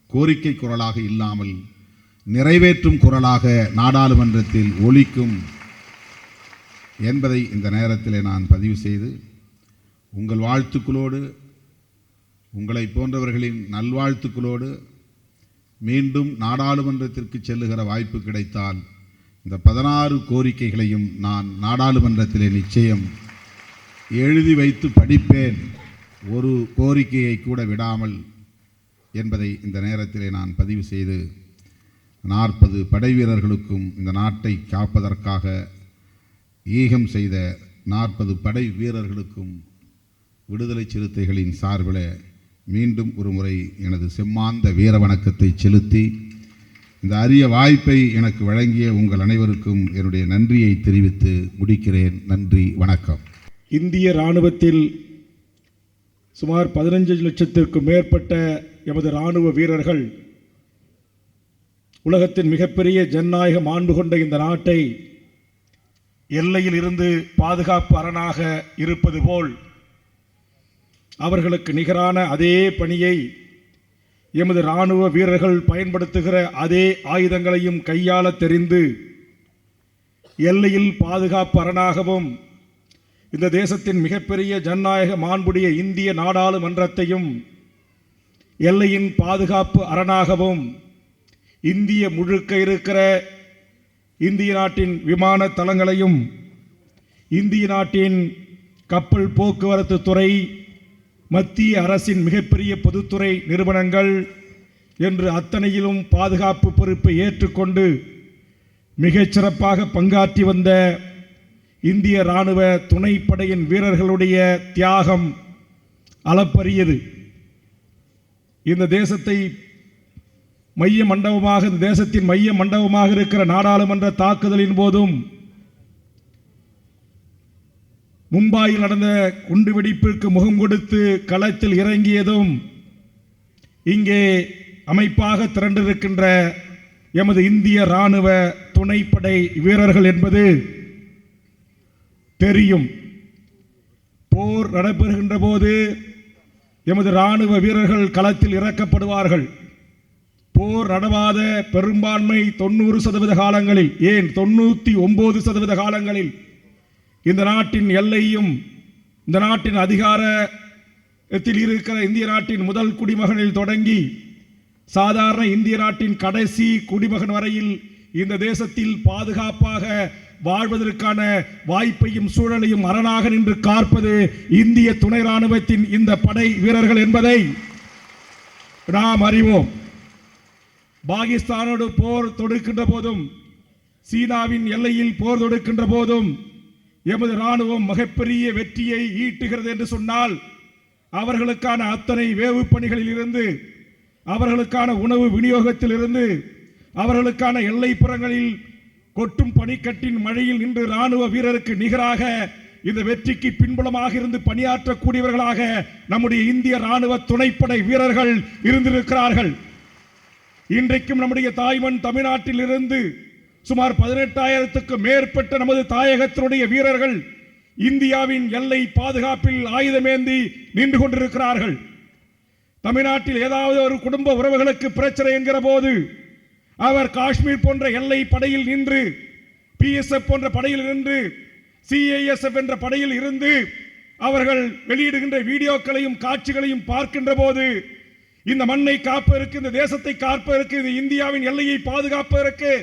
[SPEAKER 3] கோரிக்கை குரலாக இல்லாமல் நிறைவேற்றும் குரலாக நாடாளுமன்றத்தில் ஒலிக்கும் என்பதை இந்த நேரத்தில் நான் பதிவு செய்து, உங்கள் வாழ்த்துக்களோடு, உங்களை போன்றவர்களின் நல்வாழ்த்துக்களோடு மீண்டும் நாடாளுமன்றத்திற்கு செல்லுகிற வாய்ப்பு கிடைத்தால் இந்த 16 கோரிக்கைகளையும் நான் நாடாளுமன்றத்திலே நிச்சயம் எழுதி வைத்து படிப்பேன், ஒரு கோரிக்கையை கூட விடாமல் என்பதை இந்த நேரத்திலே நான் பதிவு செய்து, 40 படை வீரர்களுக்கும் இந்த நாட்டை காப்பதற்காக ஈகம் செய்த 40 படை வீரர்களுக்கும் விடுதலை சிறுத்தைகளின் சார்பில் மீண்டும் ஒரு முறை எனது செம்மாந்த வீர வணக்கத்தை செலுத்தி, இந்த அரிய வாய்ப்பை எனக்கு வழங்கிய உங்கள் அனைவருக்கும் என்னுடைய நன்றியை தெரிவித்து முடிக்கிறேன். நன்றி, வணக்கம்.
[SPEAKER 1] இந்திய இராணுவத்தில் சுமார் 15 லட்சத்திற்கும் மேற்பட்ட எமது இராணுவ வீரர்கள் உலகத்தின் மிகப்பெரிய ஜனநாயக மாண்பு கொண்ட இந்த நாட்டை எல்லையில் இருந்து பாதுகாப்பு அரணாக இருப்பது போல் அவர்களுக்கு நிகரான அதே பணியை எமது இராணுவ வீரர்கள் பயன்படுத்துகிற அதே ஆயுதங்களையும் கையாள தெரிந்து எல்லையில் பாதுகாப்பு அரணாகவும் இந்த தேசத்தின் மிகப்பெரிய ஜனநாயக மாண்புடைய இந்திய நாடாளுமன்றத்தையும் எல்லையின் பாதுகாப்பு அரணாகவும் இந்திய முழுக்க இருக்கிற இந்திய நாட்டின் விமான தளங்களையும் இந்திய நாட்டின் கப்பல் போக்குவரத்து துறை, மத்திய அரசின் மிகப்பெரிய பொதுத்துறை நிறுவனங்கள் என்று அத்தனையிலும் பாதுகாப்பு பொறுப்பை ஏற்றுக்கொண்டு மிகச்சிறப்பாக பங்காற்றி வந்த இந்திய இராணுவ துணைப்படையின் வீரர்களுடைய தியாகம் அளப்பரியது. இந்த தேசத்தை மைய மண்டபமாக, இந்த தேசத்தின் மைய மண்டபமாக இருக்கிற நாடாளுமன்ற தாக்குதலின் போதும், மும்பாயில் நடந்த குண்டுவெடிப்பிற்கு முகம் கொடுத்து களத்தில் இறங்கியதும், இங்கே அமைப்பாக திரண்டிருக்கின்ற எமது இந்திய இராணுவ துணைப்படை வீரர்கள் என்பது தெரியும். போர் நடைபெறுகின்ற போது எமது இராணுவ வீரர்கள் களத்தில் இறக்கப்படுவார்கள். போர் நடவாத பெரும்பான்மை 90% காலங்களில், ஏன் 99% காலங்களில் இந்த நாட்டின் எல்லையும் இந்த நாட்டின் அதிகாரத்தில் இருக்கிற இந்திய நாட்டின் முதல் குடிமகனில் தொடங்கி சாதாரண இந்திய நாட்டின் கடைசி குடிமகன் வரையில் இந்த தேசத்தில் பாதுகாப்பாக வாழ்வதற்கான வாய்ப்பையும் சூழலையும் அரணாக நின்று காப்பது இந்திய துணை ராணுவத்தின் இந்த படை வீரர்கள் என்பதை நாம் அறிவோம். பாகிஸ்தானோடு போர் தொடுக்கின்ற போதும், சீனாவின் எல்லையில் போர் தொடுக்கின்ற போதும் எமது ராணுவம் மிகப்பெரிய வெற்றியை ஈட்டுகிறது என்று சொன்னால், அவர்களுக்கான அத்தனை வேவு பணிகளில் இருந்து, அவர்களுக்கான உணவு விநியோகத்தில் இருந்து, அவர்களுக்கான எல்லைப்புறங்களில் கொட்டும் பனிக்கட்டின் மழையில் நின்று ராணுவ வீரருக்கு நிகராக இந்த வெற்றிக்கு பின்புலமாக இருந்து பணியாற்றக்கூடியவர்களாக நம்முடைய இந்திய ராணுவ துணைப்படை வீரர்கள் இருந்திருக்கிறார்கள். இன்றைக்கும் நம்முடைய தாய்மண் தமிழ்நாட்டில் இருந்து சுமார் 18,000க்கும் மேற்பட்ட நமது தாயகத்தினுடைய வீரர்கள் இந்தியாவின் எல்லை பாதுகாப்பில் ஆயுதமேந்தி நின்று கொண்டிருக்கிறார்கள். தமிழ்நாட்டில் ஏதாவது ஒரு குடும்ப உறவுகளுக்கு பிரச்சனை என்கிற போது அவர் காஷ்மீர் போன்ற எல்லை படையில் நின்று, பிஎஸ்எஃப் போன்ற படையில் நின்று, சிஐஎஸ்எஃப் என்ற படையில் இருந்து அவர்கள் வெளியிடுகின்ற வீடியோக்களையும் காட்சிகளையும் பார்க்கின்ற போது, இந்த மண்ணை காப்பதற்கு, இந்த தேசத்தை காப்பதற்கு, இந்த இந்தியாவின் எல்லையை பாதுகாப்பதற்கு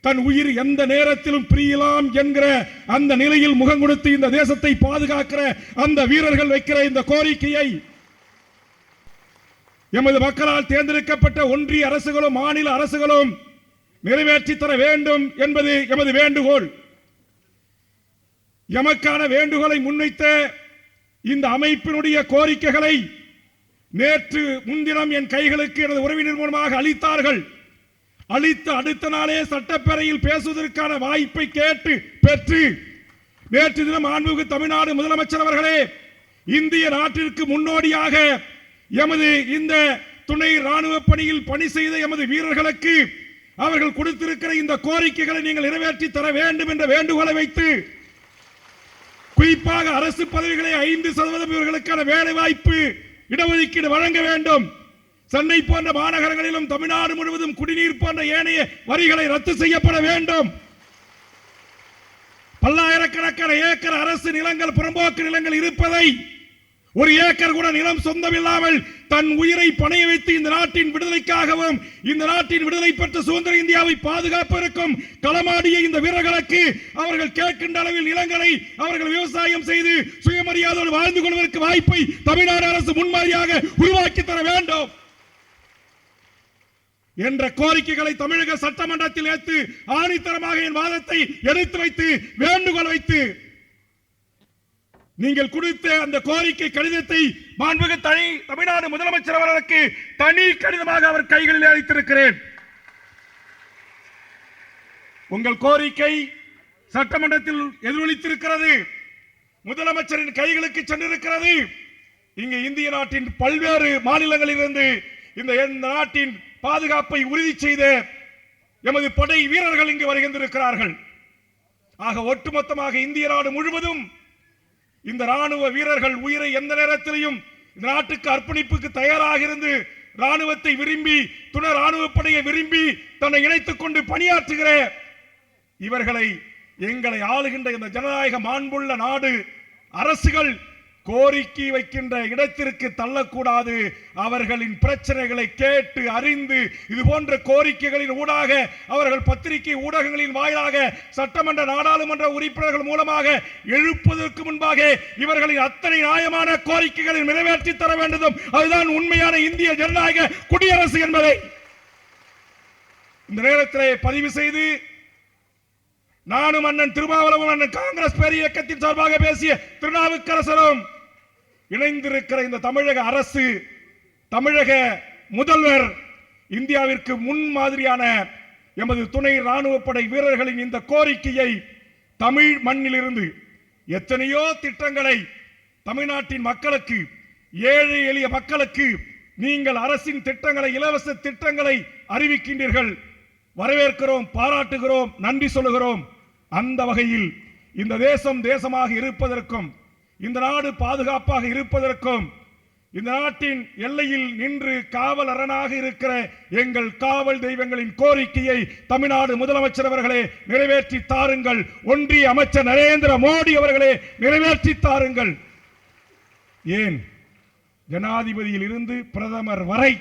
[SPEAKER 1] தன் உயிர் எந்த நேரத்திலும் பிரியலாம் என்கிற அந்த நிலையில் முகம் கொடுத்து இந்த தேசத்தை பாதுகாக்கிற அந்த வீரர்கள் வைக்கிற இந்த கோரிக்கையை எமது மக்களால் தேர்ந்தெடுக்கப்பட்ட ஒன்றிய அரசுகளும் மாநில அரசுகளும் நிறைவேற்றி தர வேண்டும் என்பது எமது வேண்டுகோள். எமக்கான வேண்டுகோளை முன்வைத்த இந்த அமைப்பினுடைய கோரிக்கைகளை நேற்று முன்தினம் என் கைகளுக்கு எனது உறவினர் மூலமாக அளித்தார்கள். அளித்த அடுத்த நாளே சட்டப்பேரவையில் பேசுவதற்கான வாய்ப்பை கேட்டு பெற்று நேற்று தினம் மாண்புமிகு தமிழ்நாடு முதலமைச்சர் அவர்களே, இந்திய நாட்டிற்கு முன்னோடியாக எமது இந்த துணை ராணுவ பணியில் பணி செய்த எமது வீரர்களுக்கு அவர்கள் கொடுத்திருக்கிற இந்த கோரிக்கைகளை நீங்கள் நிறைவேற்றி தர வேண்டும் என்ற வேண்டுகோளை வைத்து, குறிப்பாக அரசு பதவிகளை 5% இவர்களுக்கான வேலை வாய்ப்பு இடஒதுக்கீடு வழங்க வேண்டும். சென்னை போன்ற மாநகரங்களிலும் தமிழ்நாடு முழுவதும் குடிநீர் போன்ற ஏனைய வரிகளை ரத்து செய்யப்பட வேண்டும். பல்லாயிரக்கணக்கான ஏக்கர் அரசு நிலங்கள், புறம்போக்கு நிலங்கள் இருப்பதை, ஒரு ஏக்கர் கூட நிலம் சொந்தமில்லாமல் தன் உயிரை பணைய வைத்து இந்த நாட்டின் விடுதலைக்காகவும் இந்த நாட்டின் விடுதலை பெற்ற சுதந்திர இந்தியாவை பாதுகாப்பதற்கும் களமாடிய இந்த வீரர்களுக்கு அவர்கள் கேட்கின்ற அளவில் நிலங்களை அவர்கள் விவசாயம் செய்து சுயமரியாதையோடு வாழ்ந்து கொள்வதற்கு வாய்ப்பை தமிழ்நாடு அரசு முன்மாதிரியாக உருவாக்கி தர வேண்டும் என்ற கோரிக்கைகளை தமிழக சட்டமன்றத்தில் ஏற்று ஆணித்தரமாக என் வாதத்தை எடுத்து வைத்து வேண்டுகோள் வைத்து, நீங்கள் கொடுத்த அந்த கோரிக்கை கடிதத்தை மாண்புமிகு தமிழ்நாடு முதலமைச்சர் அவர்களுக்கு தனி கடிதமாக அவர் கைகளில் அளித்திருக்கிறேன். உங்கள் கோரிக்கை சட்டமன்றத்தில் எதிரொலித்திருக்கிறது, முதலமைச்சரின் கைகளுக்கு சென்றிருக்கிறது. இங்கு இந்திய நாட்டின் பல்வேறு மாநிலங்களிலிருந்து இந்த நாட்டின் பாதுகாப்பை உறுதி செய்த எமது படை வீரர்கள் இங்கு வருகின்றிருக்கிறார்கள். ஆக ஒட்டுமொத்தமாக இந்திய நாடு முழுவதும் இந்த ராணுவ வீரர்கள் உயிரை எந்த நேரத்திலையும் இந்த நாட்டுக்கு அர்ப்பணிப்புக்கு தயாராக இருந்து ராணுவத்தை விரும்பி, துணை ராணுவ படையை விரும்பி தன்னை இணைத்துக் கொண்டு பணியாற்றுகிற இவர்களை, எங்களை ஆளுகின்ற இந்த ஜனநாயக மாண்புள்ள நாடு அரசுகள் கோரிக்கை வைக்கின்ற இடத்திற்கு தள்ளக்கூடாது. அவர்களின் பிரச்சனைகளை கேட்டு அறிந்து இது போன்ற கோரிக்கைகளின் ஊடாக அவர்கள் பத்திரிகை ஊடகங்களின் வாயிலாக சட்டமன்ற நாடாளுமன்ற உறுப்பினர்கள் மூலமாக எழுப்பதற்கு முன்பாக இவர்களின் அத்தனை நியாயமான கோரிக்கைகளை நிறைவேற்றி தர வேண்டும். அதுதான் உண்மையான இந்திய ஜனநாயக குடியரசு என்பதை இந்த நேரத்திலே பதிவு செய்து, நானும் அண்ணன் திருமாவளவன் அண்ணன் காங்கிரஸ் பேர் இயக்கத்தின் சார்பாக பேசிய திருநாவுக்கரசரும் இணைந்திருக்கிற இந்த தமிழக அரசு, தமிழக முதல்வர், இந்தியாவிற்கு முன்மாதிரியான எமது துணை ராணுவப்படை வீரர்களின் இந்த கோரிக்கையை தமிழ் மண்ணிலிருந்து எத்தனையோ திட்டங்களை தமிழ்நாட்டின் மக்களுக்கு, ஏழை எளிய மக்களுக்கு நீங்கள் அரசின் திட்டங்களை, இலவச திட்டங்களை அறிவிக்கின்றீர்கள். வரவேற்கிறோம், பாராட்டுகிறோம், நன்றி சொல்லுகிறோம். அந்த வகையில் இந்த தேசம் தேசமாக இருப்பதற்கும், இந்த நாடு பாதுகாப்பாக இருப்பதற்கும், இந்த நாட்டின் எல்லையில் நின்று காவல் அரணாக இருக்கிற எங்கள் காவல் தெய்வங்களின் கோரிக்கையை தமிழ்நாடு முதலமைச்சர் அவர்களே நிறைவேற்றி தாருங்கள். ஒன்றிய அமைச்சர் நரேந்திர மோடி அவர்களே நிறைவேற்றி தாருங்கள். ஏன், ஜனாதிபதியில் இருந்து பிரதமர் வரை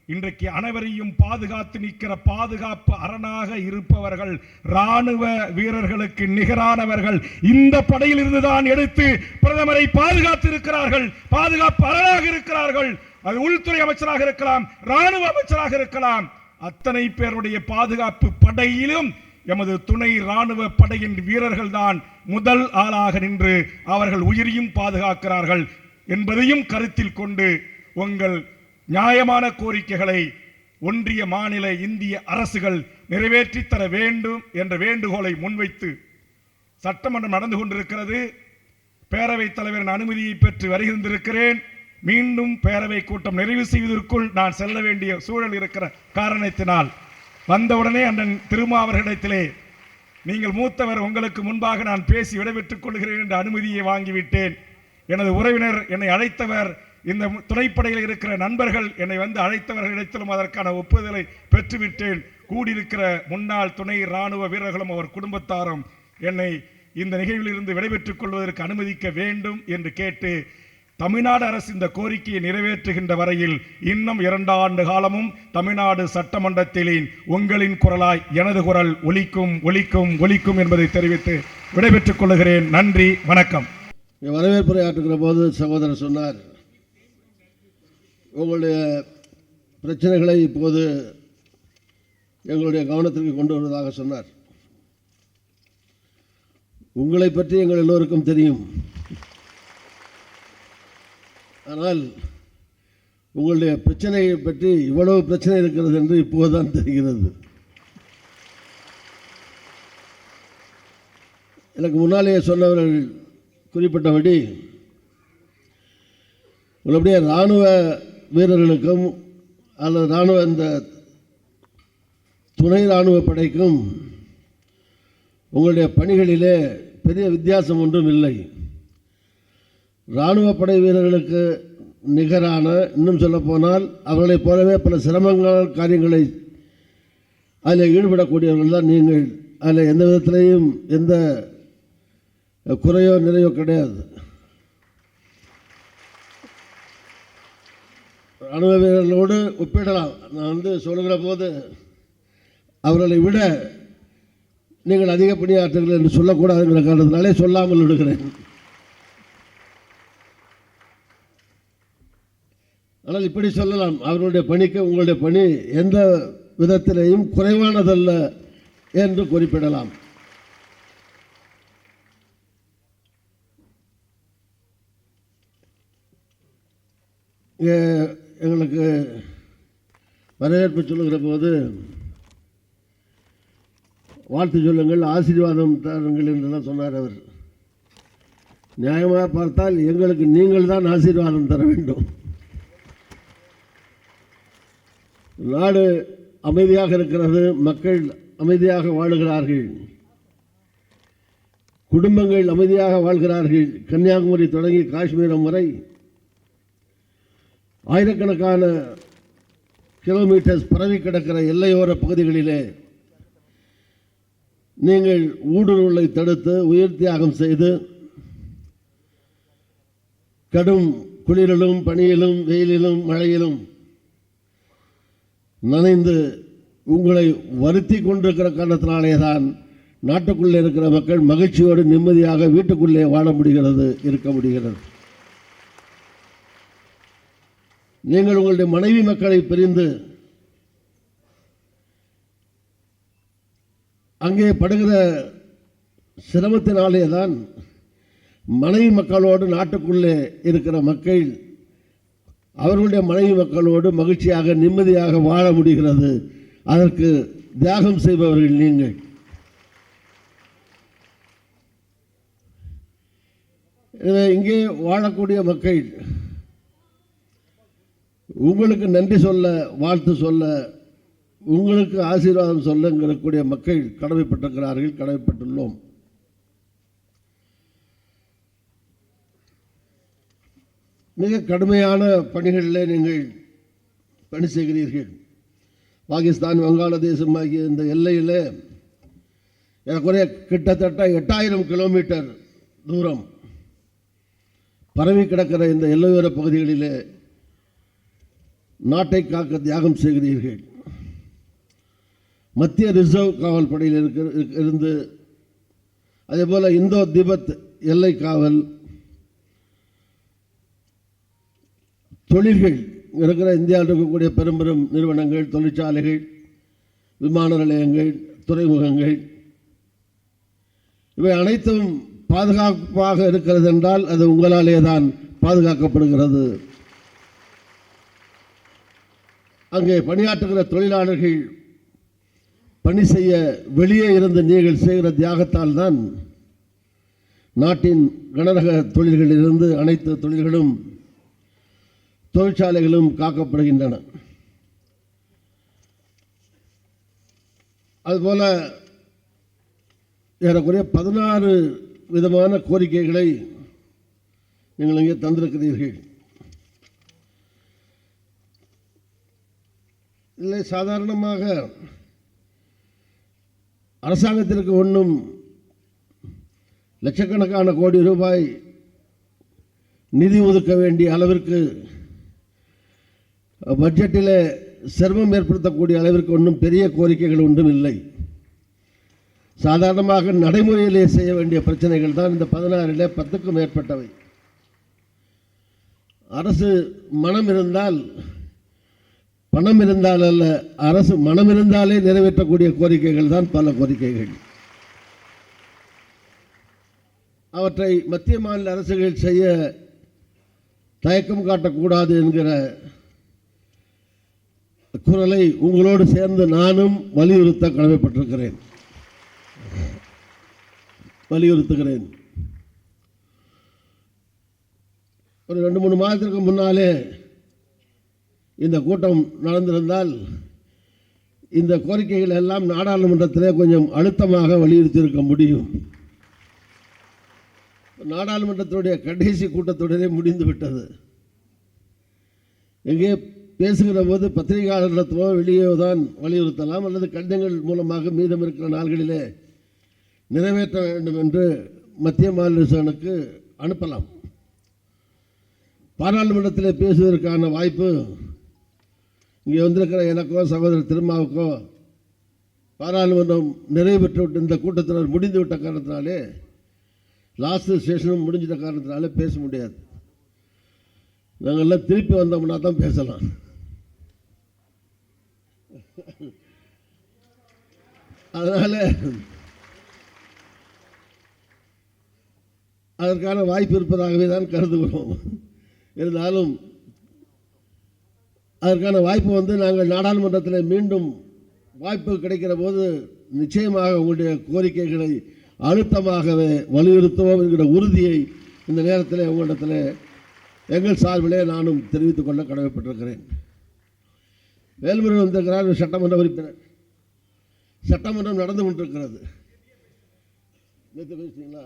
[SPEAKER 1] இன்றைக்கு அனைவரையும் பாதுகாத்து நிற்கிற பாதுகாப்பு அரணாக இருப்பவர்கள் ராணுவ வீரர்களுக்கு நிகரானவர்கள். இந்த படையில் இருந்துதான் எடுத்து பிரதமரை பாதுகாத்து இருக்கிறார்கள், பாதுகாப்பு அரணாக இருக்கிறார்கள். அது உள்துறை அமைச்சராக இருக்கலாம், ராணுவ அமைச்சராக இருக்கலாம். அத்தனை பேருடைய பாதுகாப்பு படையிலும் எமது துணை ராணுவ படையின் வீரர்கள் தான் முதல் ஆளாக நின்று அவர்கள் உயிரையும் பாதுகாக்கிறார்கள் என்பதையும் கருத்தில் கொண்டு உங்கள் நியாயமான கோரிக்கைகளை ஒன்றிய மாநில இந்திய அரசுகள் நிறைவேற்றி தர வேண்டும் என்ற வேண்டுகோளை முன்வைத்து சட்டமன்றம் நடந்து கொண்டிருக்கிறது. பேரவைத் தலைவரின் அனுமதியை பெற்று வருகின்றிருக்கிறேன். மீண்டும் பேரவை கூட்டம் நிறைவு செய்வதற்குள் நான் செல்ல வேண்டிய சூழல் இருக்கிற காரணத்தினால் வந்தவுடனே அண்ணன் திருமாவர்களிடத்திலே, நீங்கள் மூத்தவர், உங்களுக்கு முன்பாக நான் பேசி விடைபெற்றுக் கொள்கிறேன் என்ற அனுமதியை வாங்கிவிட்டேன். எனது உறவினர், என்னை அழைத்தவர், இந்த துணைப்படையில் இருக்கிற நண்பர்கள் என்னை வந்து அழைத்தவர்களிடத்திலும் அதற்கான ஒப்புதலை பெற்றுவிட்டேன். கூடியிருக்கிற முன்னாள் துணை ராணுவ வீரர்களும் அவர் குடும்பத்தாரும் என்னை இந்த நிகழ்வில் இருந்து விடைபெற்றுக் கொள்வதற்கு அனுமதிக்க வேண்டும் என்று கேட்டு, தமிழ்நாடு அரசு இந்த கோரிக்கையை நிறைவேற்றுகின்ற வரையில் இன்னும் 2 ஆண்டு காலமும் தமிழ்நாடு சட்டமன்றத்தில் உங்களின் குரலாய் எனது குரல் ஒலிக்கும் ஒலிக்கும் ஒலிக்கும் என்பதை தெரிவித்து விடைபெற்றுக் கொள்கிறேன். நன்றி, வணக்கம்.
[SPEAKER 4] வரவேற்புரை ஆற்றுகிற போது சகோதரர் சொன்னார், உங்களுடைய பிரச்சனைகளை இப்போது எங்களுடைய கவனத்திற்கு கொண்டு வருவதாக சொன்னார். உங்களை பற்றி எங்கள் எல்லோருக்கும் தெரியும். ஆனால் உங்களுடைய பிரச்சனையை பற்றி இவ்வளவு பிரச்சனை இருக்கிறது என்று இப்போதுதான் தெரிகிறது. எனக்கு முன்னாலேயே சொன்னவர்கள் குறிப்பிட்டபடி, உள்ளபடியே இராணுவ வீரர்களுக்கும் அல்லது இராணுவ இந்த துணை இராணுவ படைக்கும் உங்களுடைய பணிகளிலே பெரிய வித்தியாசம் ஒன்றும் இல்லை. இராணுவ படை வீரர்களுக்கு நிகரான, இன்னும் சொல்லப்போனால் அவர்களைப் போலவே பல சிரமங்கள் காரியங்களை அதில் ஈடுபடக்கூடியவர்கள் தான் நீங்கள். அதில் எந்த விதத்திலையும் எந்த குறையோ நிறையோ கிடையாது. இராணுவ வீரர்களோடு ஒப்பிடலாம். நான் சொல்லுகிற போது அவர்களை விட நீங்கள் அதிக பணியாற்றுங்கள் என்று சொல்லக்கூடாதுங்கிற காரணத்தினாலே சொல்லாமல் விடுகிறேன். ஆனால் இப்படி சொல்லலாம், அவர்களுடைய பணிக்கு உங்களுடைய பணி எந்த விதத்திலேயும் குறைவானதல்ல என்று குறிப்பிடலாம். எங்களுக்கு வரவேற்பு சொல்லுகிற போது வாழ்த்து சொல்லுங்கள், ஆசீர்வாதம் தாருங்கள் என்றெல்லாம் சொன்னார் அவர். நியாயமாக பார்த்தால் எங்களுக்கு நீங்கள் தான் ஆசீர்வாதம் தர வேண்டும். நாடு அமைதியாக இருக்கிறது, மக்கள் அமைதியாக வாழுகிறார்கள், குடும்பங்கள் அமைதியாக வாழ்கிறார்கள். கன்னியாகுமரி தொடங்கி காஷ்மீரம் வரை ஆயிரக்கணக்கான கிலோமீட்டர்ஸ் பரவி கிடக்கிற எல்லையோர பகுதிகளிலே நீங்கள் ஊடுருவலை தடுத்து உயிர் தியாகம் செய்து கடும் குளிரிலும் பனியிலும் வெயிலிலும் மழையிலும் நனைந்து உங்களை வருத்தி கொண்டிருக்கிற காரணத்தினாலே தான் நாட்டுக்குள்ளே இருக்கிற மக்கள் மகிழ்ச்சியோடு நிம்மதியாக வீட்டுக்குள்ளே வாழ முடிகிறது, இருக்க முடிகிறது. நீங்கள் உங்களுடைய மனைவி மக்களை பிரிந்து அங்கே படுகிற சிரமத்தினாலே தான் மனைவி மக்களோடு நாட்டுக்குள்ளே இருக்கிற மக்கள் அவர்களுடைய மனைவி மக்களோடு மகிழ்ச்சியாக நிம்மதியாக வாழ முடிகிறது. அதற்கு தியாகம் செய்பவர்கள் நீங்கள். இங்கே வாழக்கூடிய மக்கள் உங்களுக்கு நன்றி சொல்ல, வாழ்த்து சொல்ல, உங்களுக்கு ஆசீர்வாதம் சொல்லக்கூடிய மக்கள் கடமைப்பட்டிருக்கிறார்கள், கடமைப்பட்டுள்ளோம். மிக கடுமையான பணிகளில் நீங்கள் பணி செய்கிறீர்கள். பாகிஸ்தான், வங்காளதேசம் ஆகிய இந்த எல்லையில் ஏறக்குறைய கிட்டத்தட்ட 8000 கிலோமீட்டர் தூரம் பரவி கிடக்கிற இந்த எல்லையோர பகுதிகளிலே நாட்டை காக்க தியாகம் செய்கிறீர்கள். மத்திய ரிசர்வ் காவல் படையில் இருந்து அதேபோல் இந்தோ திபெத் எல்லை காவல், தொழில்கள் இருக்கிற இந்தியாவில் இருக்கக்கூடிய பெரும் பெரும் நிறுவனங்கள், தொழிற்சாலைகள், விமான நிலையங்கள், துறைமுகங்கள், இவை அனைத்தும் பாதுகாப்பாக இருக்கிறது என்றால் அது உங்களாலே தான் பாதுகாக்கப்படுகிறது. அங்கே பணியாற்றுகிற தொழிலாளர்கள் பணி செய்ய வெளியே இருந்து நீங்கள் செய்கிற தியாகத்தால் தான் நாட்டின் கனரக தொழில்களிலிருந்து அனைத்து தொழில்களும் தொழிற்சாலைகளும் காக்கப்படுகின்றன. அதுபோல ஏறக்குறைய 16 விதமான கோரிக்கைகளை நீங்கள் இங்கே தந்திருக்கிறீர்கள். இல்லை, சாதாரணமாக அரசாங்கத்திற்கு ஒன்றும் லட்சக்கணக்கான கோடி ரூபாய் நிதி ஒதுக்க வேண்டிய அளவிற்கு பட்ஜெட்டில் சிரமம் ஏற்படுத்தக்கூடிய அளவிற்கு ஒன்றும் பெரிய கோரிக்கைகள் ஒன்றும் இல்லை. சாதாரணமாக நடைமுறையிலே செய்ய வேண்டிய பிரச்சனைகள் தான் இந்த 16 10க்கும் மேற்பட்டவை. அரசு மனம் இருந்தால், பணம் இருந்தால் அல்ல, அரசு மனம் இருந்தாலே நிறைவேற்றக்கூடிய கோரிக்கைகள் தான் பல கோரிக்கைகள். அவற்றை மத்திய மாநில அரசுகள் செய்ய தயக்கம் காட்டக்கூடாது என்கிற குரலை உங்களோடு சேர்ந்து நானும் வலியுறுத்துகிறேன். ஒரு 2-3 மாதத்திற்கு முன்னாலே இந்த கூட்டம் நடந்திருந்தால் இந்த கோரிக்கைகள் எல்லாம் நாடாளுமன்றத்திலே கொஞ்சம் அழுத்தமாக வலியுறுத்தியிருக்க முடியும். நாடாளுமன்றத்தினுடைய கடைசி கூட்டத்தொடரே முடிந்து விட்டது. எங்கே பேசுகிற போது பத்திரிகையாளர்களிடத்திலோ வெளியே தான் வலியுறுத்தலாம், அல்லது கடிதங்கள் மூலமாக மீதம் இருக்கிற நாள்களிலே நிறைவேற்ற வேண்டும் என்று மத்திய மாநில அரசுகளுக்கு அனுப்பலாம். பாராளுமன்றத்தில் பேசுவதற்கான வாய்ப்பு இங்கே வந்திருக்கிற எனக்கோ சகோதரர் திருமாவுக்கோ பாராளுமன்றம் நிறைவு பெற்றுவிட்டு இந்த கூட்டத்தினர் முடிந்துவிட்ட காரணத்தினாலே, லாஸ்ட் செஷனும் முடிஞ்சிட்ட காரணத்தினாலே பேச முடியாது. நாங்கள்லாம் திருப்பி வந்தோம்னா தான் பேசலாம். அதனால் அதற்கான வாய்ப்பு இருப்பதாகவே தான் கருதுகிறோம். இருந்தாலும் அதற்கான வாய்ப்பு நாங்கள் நாடாளுமன்றத்தில் மீண்டும் வாய்ப்பு கிடைக்கிற போது நிச்சயமாக உங்களுடைய கோரிக்கைகளை அழுத்தமாகவே வலியுறுத்துவோம் என்கிற உறுதியை இந்த நேரத்தில் உங்களிடத்தில் எங்கள் சார்பிலே நானும் தெரிவித்துக் கொள்ள கடமைப்பட்டிருக்கிறேன். வேல்முருகன் வந்திருக்கிறார், சட்டமன்ற உறுப்பினர். சட்டமன்றம் நடந்து கொண்டிருக்கிறது. நேற்று பேசுறீங்களா?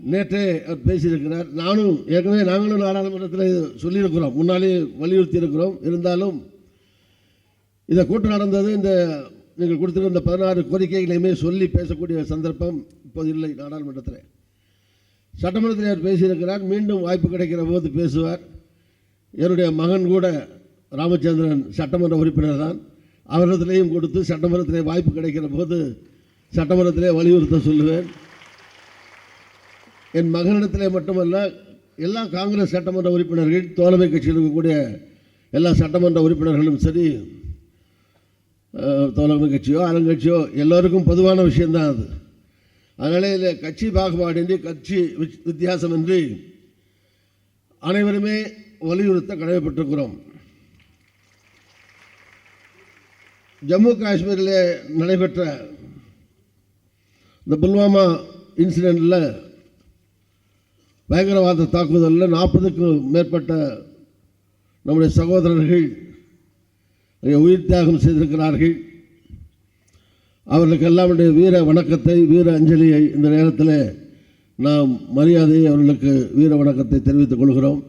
[SPEAKER 4] நேற்றே அவர் பேசியிருக்கிறார். நாங்களும் நாடாளுமன்றத்தில் சொல்லியிருக்கிறோம், முன்னாலே வலியுறுத்தி இருக்கிறோம். இருந்தாலும் இந்த கூட்டம் நடந்தது, இந்த நீங்கள் கொடுத்துருக்க இந்த 16 கோரிக்கைகளையுமே சொல்லி பேசக்கூடிய சந்தர்ப்பம் இப்போது இல்லை நாடாளுமன்றத்தில். சட்டமன்றத்தில் அவர் பேசியிருக்கிறார். மீண்டும் வாய்ப்பு கிடைக்கிற போது பேசுவார். என்னுடைய மகன் கூட ராமச்சந்திரன் சட்டமன்ற உறுப்பினர் தான். அவரிடத்திலையும் கொடுத்து சட்டமன்றத்திலே வாய்ப்பு கிடைக்கிற போது சட்டமன்றத்திலே வலியுறுத்த சொல்லுவேன். என் மகனிடத்திலே மட்டுமல்ல, எல்லா காங்கிரஸ் சட்டமன்ற உறுப்பினர்கள், தோழமை கட்சியில் இருக்கக்கூடிய எல்லா சட்டமன்ற உறுப்பினர்களும் சரி, தோழமை கட்சியோ ஆளுங்கட்சியோ எல்லோருக்கும் பொதுவான விஷயந்தான் அது. அதனால இதில் கட்சி பாகுபாடின்றி, கட்சி வித்தியாசமின்றி அனைவருமே வலியுறுத்த கடமைப்பட்டிருக்கிறோம். ஜம்மு காஷ்மீரில் நடைபெற்ற இந்த புல்வாமா இன்சிடெண்ட்டில், பயங்கரவாத தாக்குதலில் 40க்கும் மேற்பட்ட நம்முடைய சகோதரர்கள் உயிர் தியாகம் செய்திருக்கிறார்கள். அவர்களுக்கெல்லாம் வீர வணக்கத்தை, வீர அஞ்சலியை இந்த நேரத்தில் நாம் மரியாதையை, அவர்களுக்கு வீர வணக்கத்தை தெரிவித்துக் கொள்கிறோம்.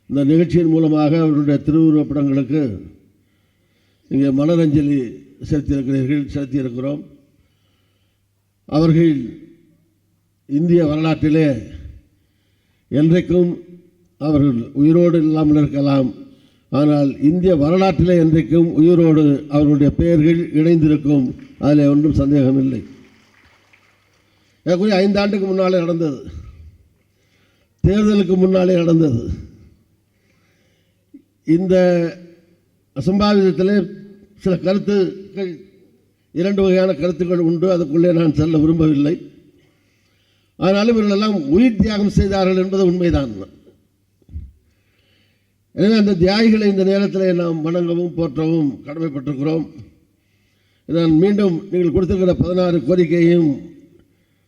[SPEAKER 4] இந்த நிகழ்ச்சியின் மூலமாக அவர்களுடைய திருவுருவப்படங்களுக்கு இங்கே மலரஞ்சலி செலுத்தியிருக்கிறோம். அவர்கள் இந்திய வரலாற்றிலே என்றைக்கும் அவர்கள் உயிரோடு இல்லாமல் இருக்கலாம், ஆனால் இந்திய வரலாற்றிலே என்றைக்கும் உயிரோடு அவர்களுடைய பெயர்கள் இணைந்திருக்கும். அதில் ஒன்றும் சந்தேகமில்லை. ஏற்கனவே 5 ஆண்டுக்கு முன்னாலே நடந்தது, தேர்தலுக்கு முன்னாலே நடந்தது. இந்த அசம்பாவிதத்திலே சில கருத்துக்கள், 2 வகையான கருத்துக்கள் உண்டு. அதுக்குள்ளே நான் செல்ல விரும்பவில்லை. ஆனாலும் இவர்களெல்லாம் உயிர் தியாகம் செய்தார்கள் என்பது உண்மைதான். எனவே அந்த தியாகிகளை இந்த நேரத்தில் நாம் வணங்கவும் போற்றவும் கடமைப்பட்டிருக்கிறோம். நான் மீண்டும் நீங்கள் கொடுத்திருக்கிற 16 கோரிக்கையையும்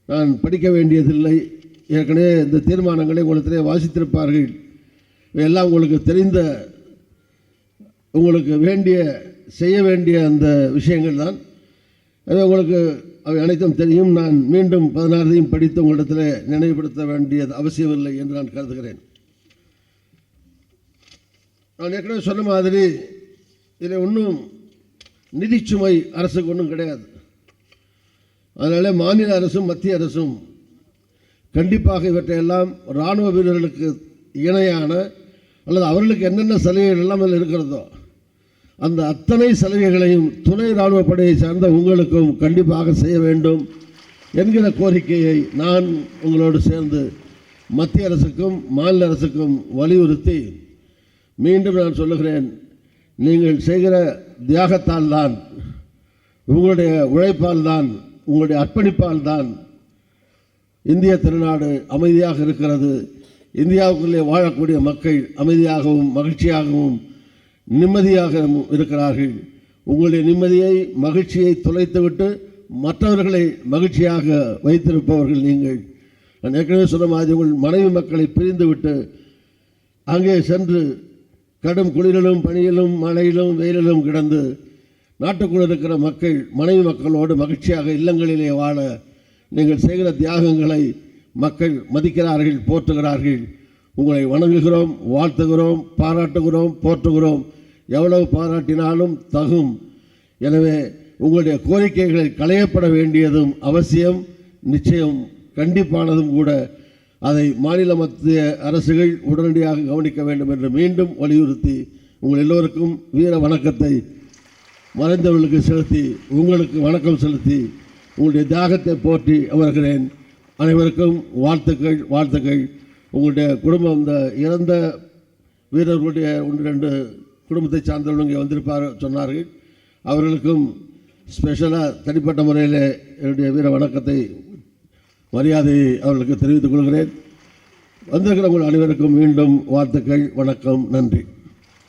[SPEAKER 4] நான் படிக்க வேண்டியதில்லை. ஏற்கனவே இந்த தீர்மானங்களை உங்களிடத்திலே வாசித்திருப்பார்கள். இவையெல்லாம் உங்களுக்கு தெரிந்த, உங்களுக்கு வேண்டிய, செய்ய வேண்டிய அந்த விஷயங்கள் தான். எனவே உங்களுக்கு அவை அனைத்தும் தெரியும். நான் மீண்டும் 16ஐயும் படித்து உங்களிடத்தில் நினைவுபடுத்த வேண்டியது அவசியமில்லை என்று நான் கருதுகிறேன். நான் ஏற்கனவே சொன்ன மாதிரி இதில் ஒன்றும் நிதிச்சுமை அரசுக்கு ஒன்றும் கிடையாது. அதனால் மாநில அரசும் மத்திய அரசும் கண்டிப்பாக இவற்றையெல்லாம் இராணுவ வீரர்களுக்கு இணையான அல்லது அவர்களுக்கு என்னென்ன சலுகைகள் எல்லாம் அதில் இருக்கிறதோ அந்த அத்தனை சலுகைகளையும் துணை இராணுவ படையை சார்ந்த உங்களுக்கும் கண்டிப்பாக செய்ய வேண்டும் என்கிற கோரிக்கையை நான் உங்களோடு சேர்ந்து மத்திய அரசுக்கும் மாநில அரசுக்கும் வலியுறுத்தி மீண்டும் நான் சொல்லுகிறேன், நீங்கள் செய்கிற தியாகத்தால் தான், உங்களுடைய உழைப்பால் தான், உங்களுடைய அர்ப்பணிப்பால் தான் இந்திய திருநாடு அமைதியாக இருக்கிறது. இந்தியாவுக்குள்ளே வாழக்கூடிய மக்கள் அமைதியாகவும் மகிழ்ச்சியாகவும் நிம்மதியாக இருக்கிறார்கள். உங்களுடைய நிம்மதியை, மகிழ்ச்சியை தொலைத்துவிட்டு மற்றவர்களை மகிழ்ச்சியாக வைத்திருப்பவர்கள் நீங்கள். நான் ஏற்கனவே சொன்ன மாதிரி உங்கள் மனைவி மக்களை பிரிந்துவிட்டு அங்கே சென்று கடும் குளிரிலும் பனியிலும் மழையிலும் வெயிலிலும் கிடந்து நாட்டுக்குள் இருக்கிற மக்கள், மனைவி மக்களோடு மகிழ்ச்சியாக இல்லங்களிலே வாழ நீங்கள் செய்கிற தியாகங்களை மக்கள் மதிக்கிறார்கள், போற்றுகிறார்கள். உங்களை வணங்குகிறோம், வாழ்த்துகிறோம், பாராட்டுகிறோம், போற்றுகிறோம். எவ்வளவு பாராட்டினாலும் தகும். எனவே உங்களுடைய கோரிக்கைகளை களையப்பட வேண்டியதும் அவசியம், நிச்சயம் கண்டிப்பானதும் கூட. அதை மாநில மத்திய அரசுகள் உடனடியாக கவனிக்க வேண்டும் என்று மீண்டும் வலியுறுத்தி உங்கள் எல்லோருக்கும் வீர வணக்கத்தை மறைந்தவர்களுக்கு செலுத்தி, உங்களுக்கு வணக்கம் செலுத்தி, உங்களுடைய தியாகத்தை போற்றி அமர்கிறேன். அனைவருக்கும் வாழ்த்துக்கள், வாழ்த்துக்கள். உங்களுடைய குடும்பம், இந்த இறந்த வீரர்களுடைய 1-2 குடும்பத்தை சார்ந்தவர்கள் இங்கே வந்திருப்பார் சொன்னார்கள். அவர்களுக்கும் ஸ்பெஷலாக தனிப்பட்ட முறையில் என்னுடைய வீர வணக்கத்தை, மரியாதையை அவர்களுக்கு தெரிவித்துக் கொள்கிறேன். வந்திருக்கிற உங்கள் அனைவருக்கும் மீண்டும் வாழ்த்துக்கள், வணக்கம், நன்றி.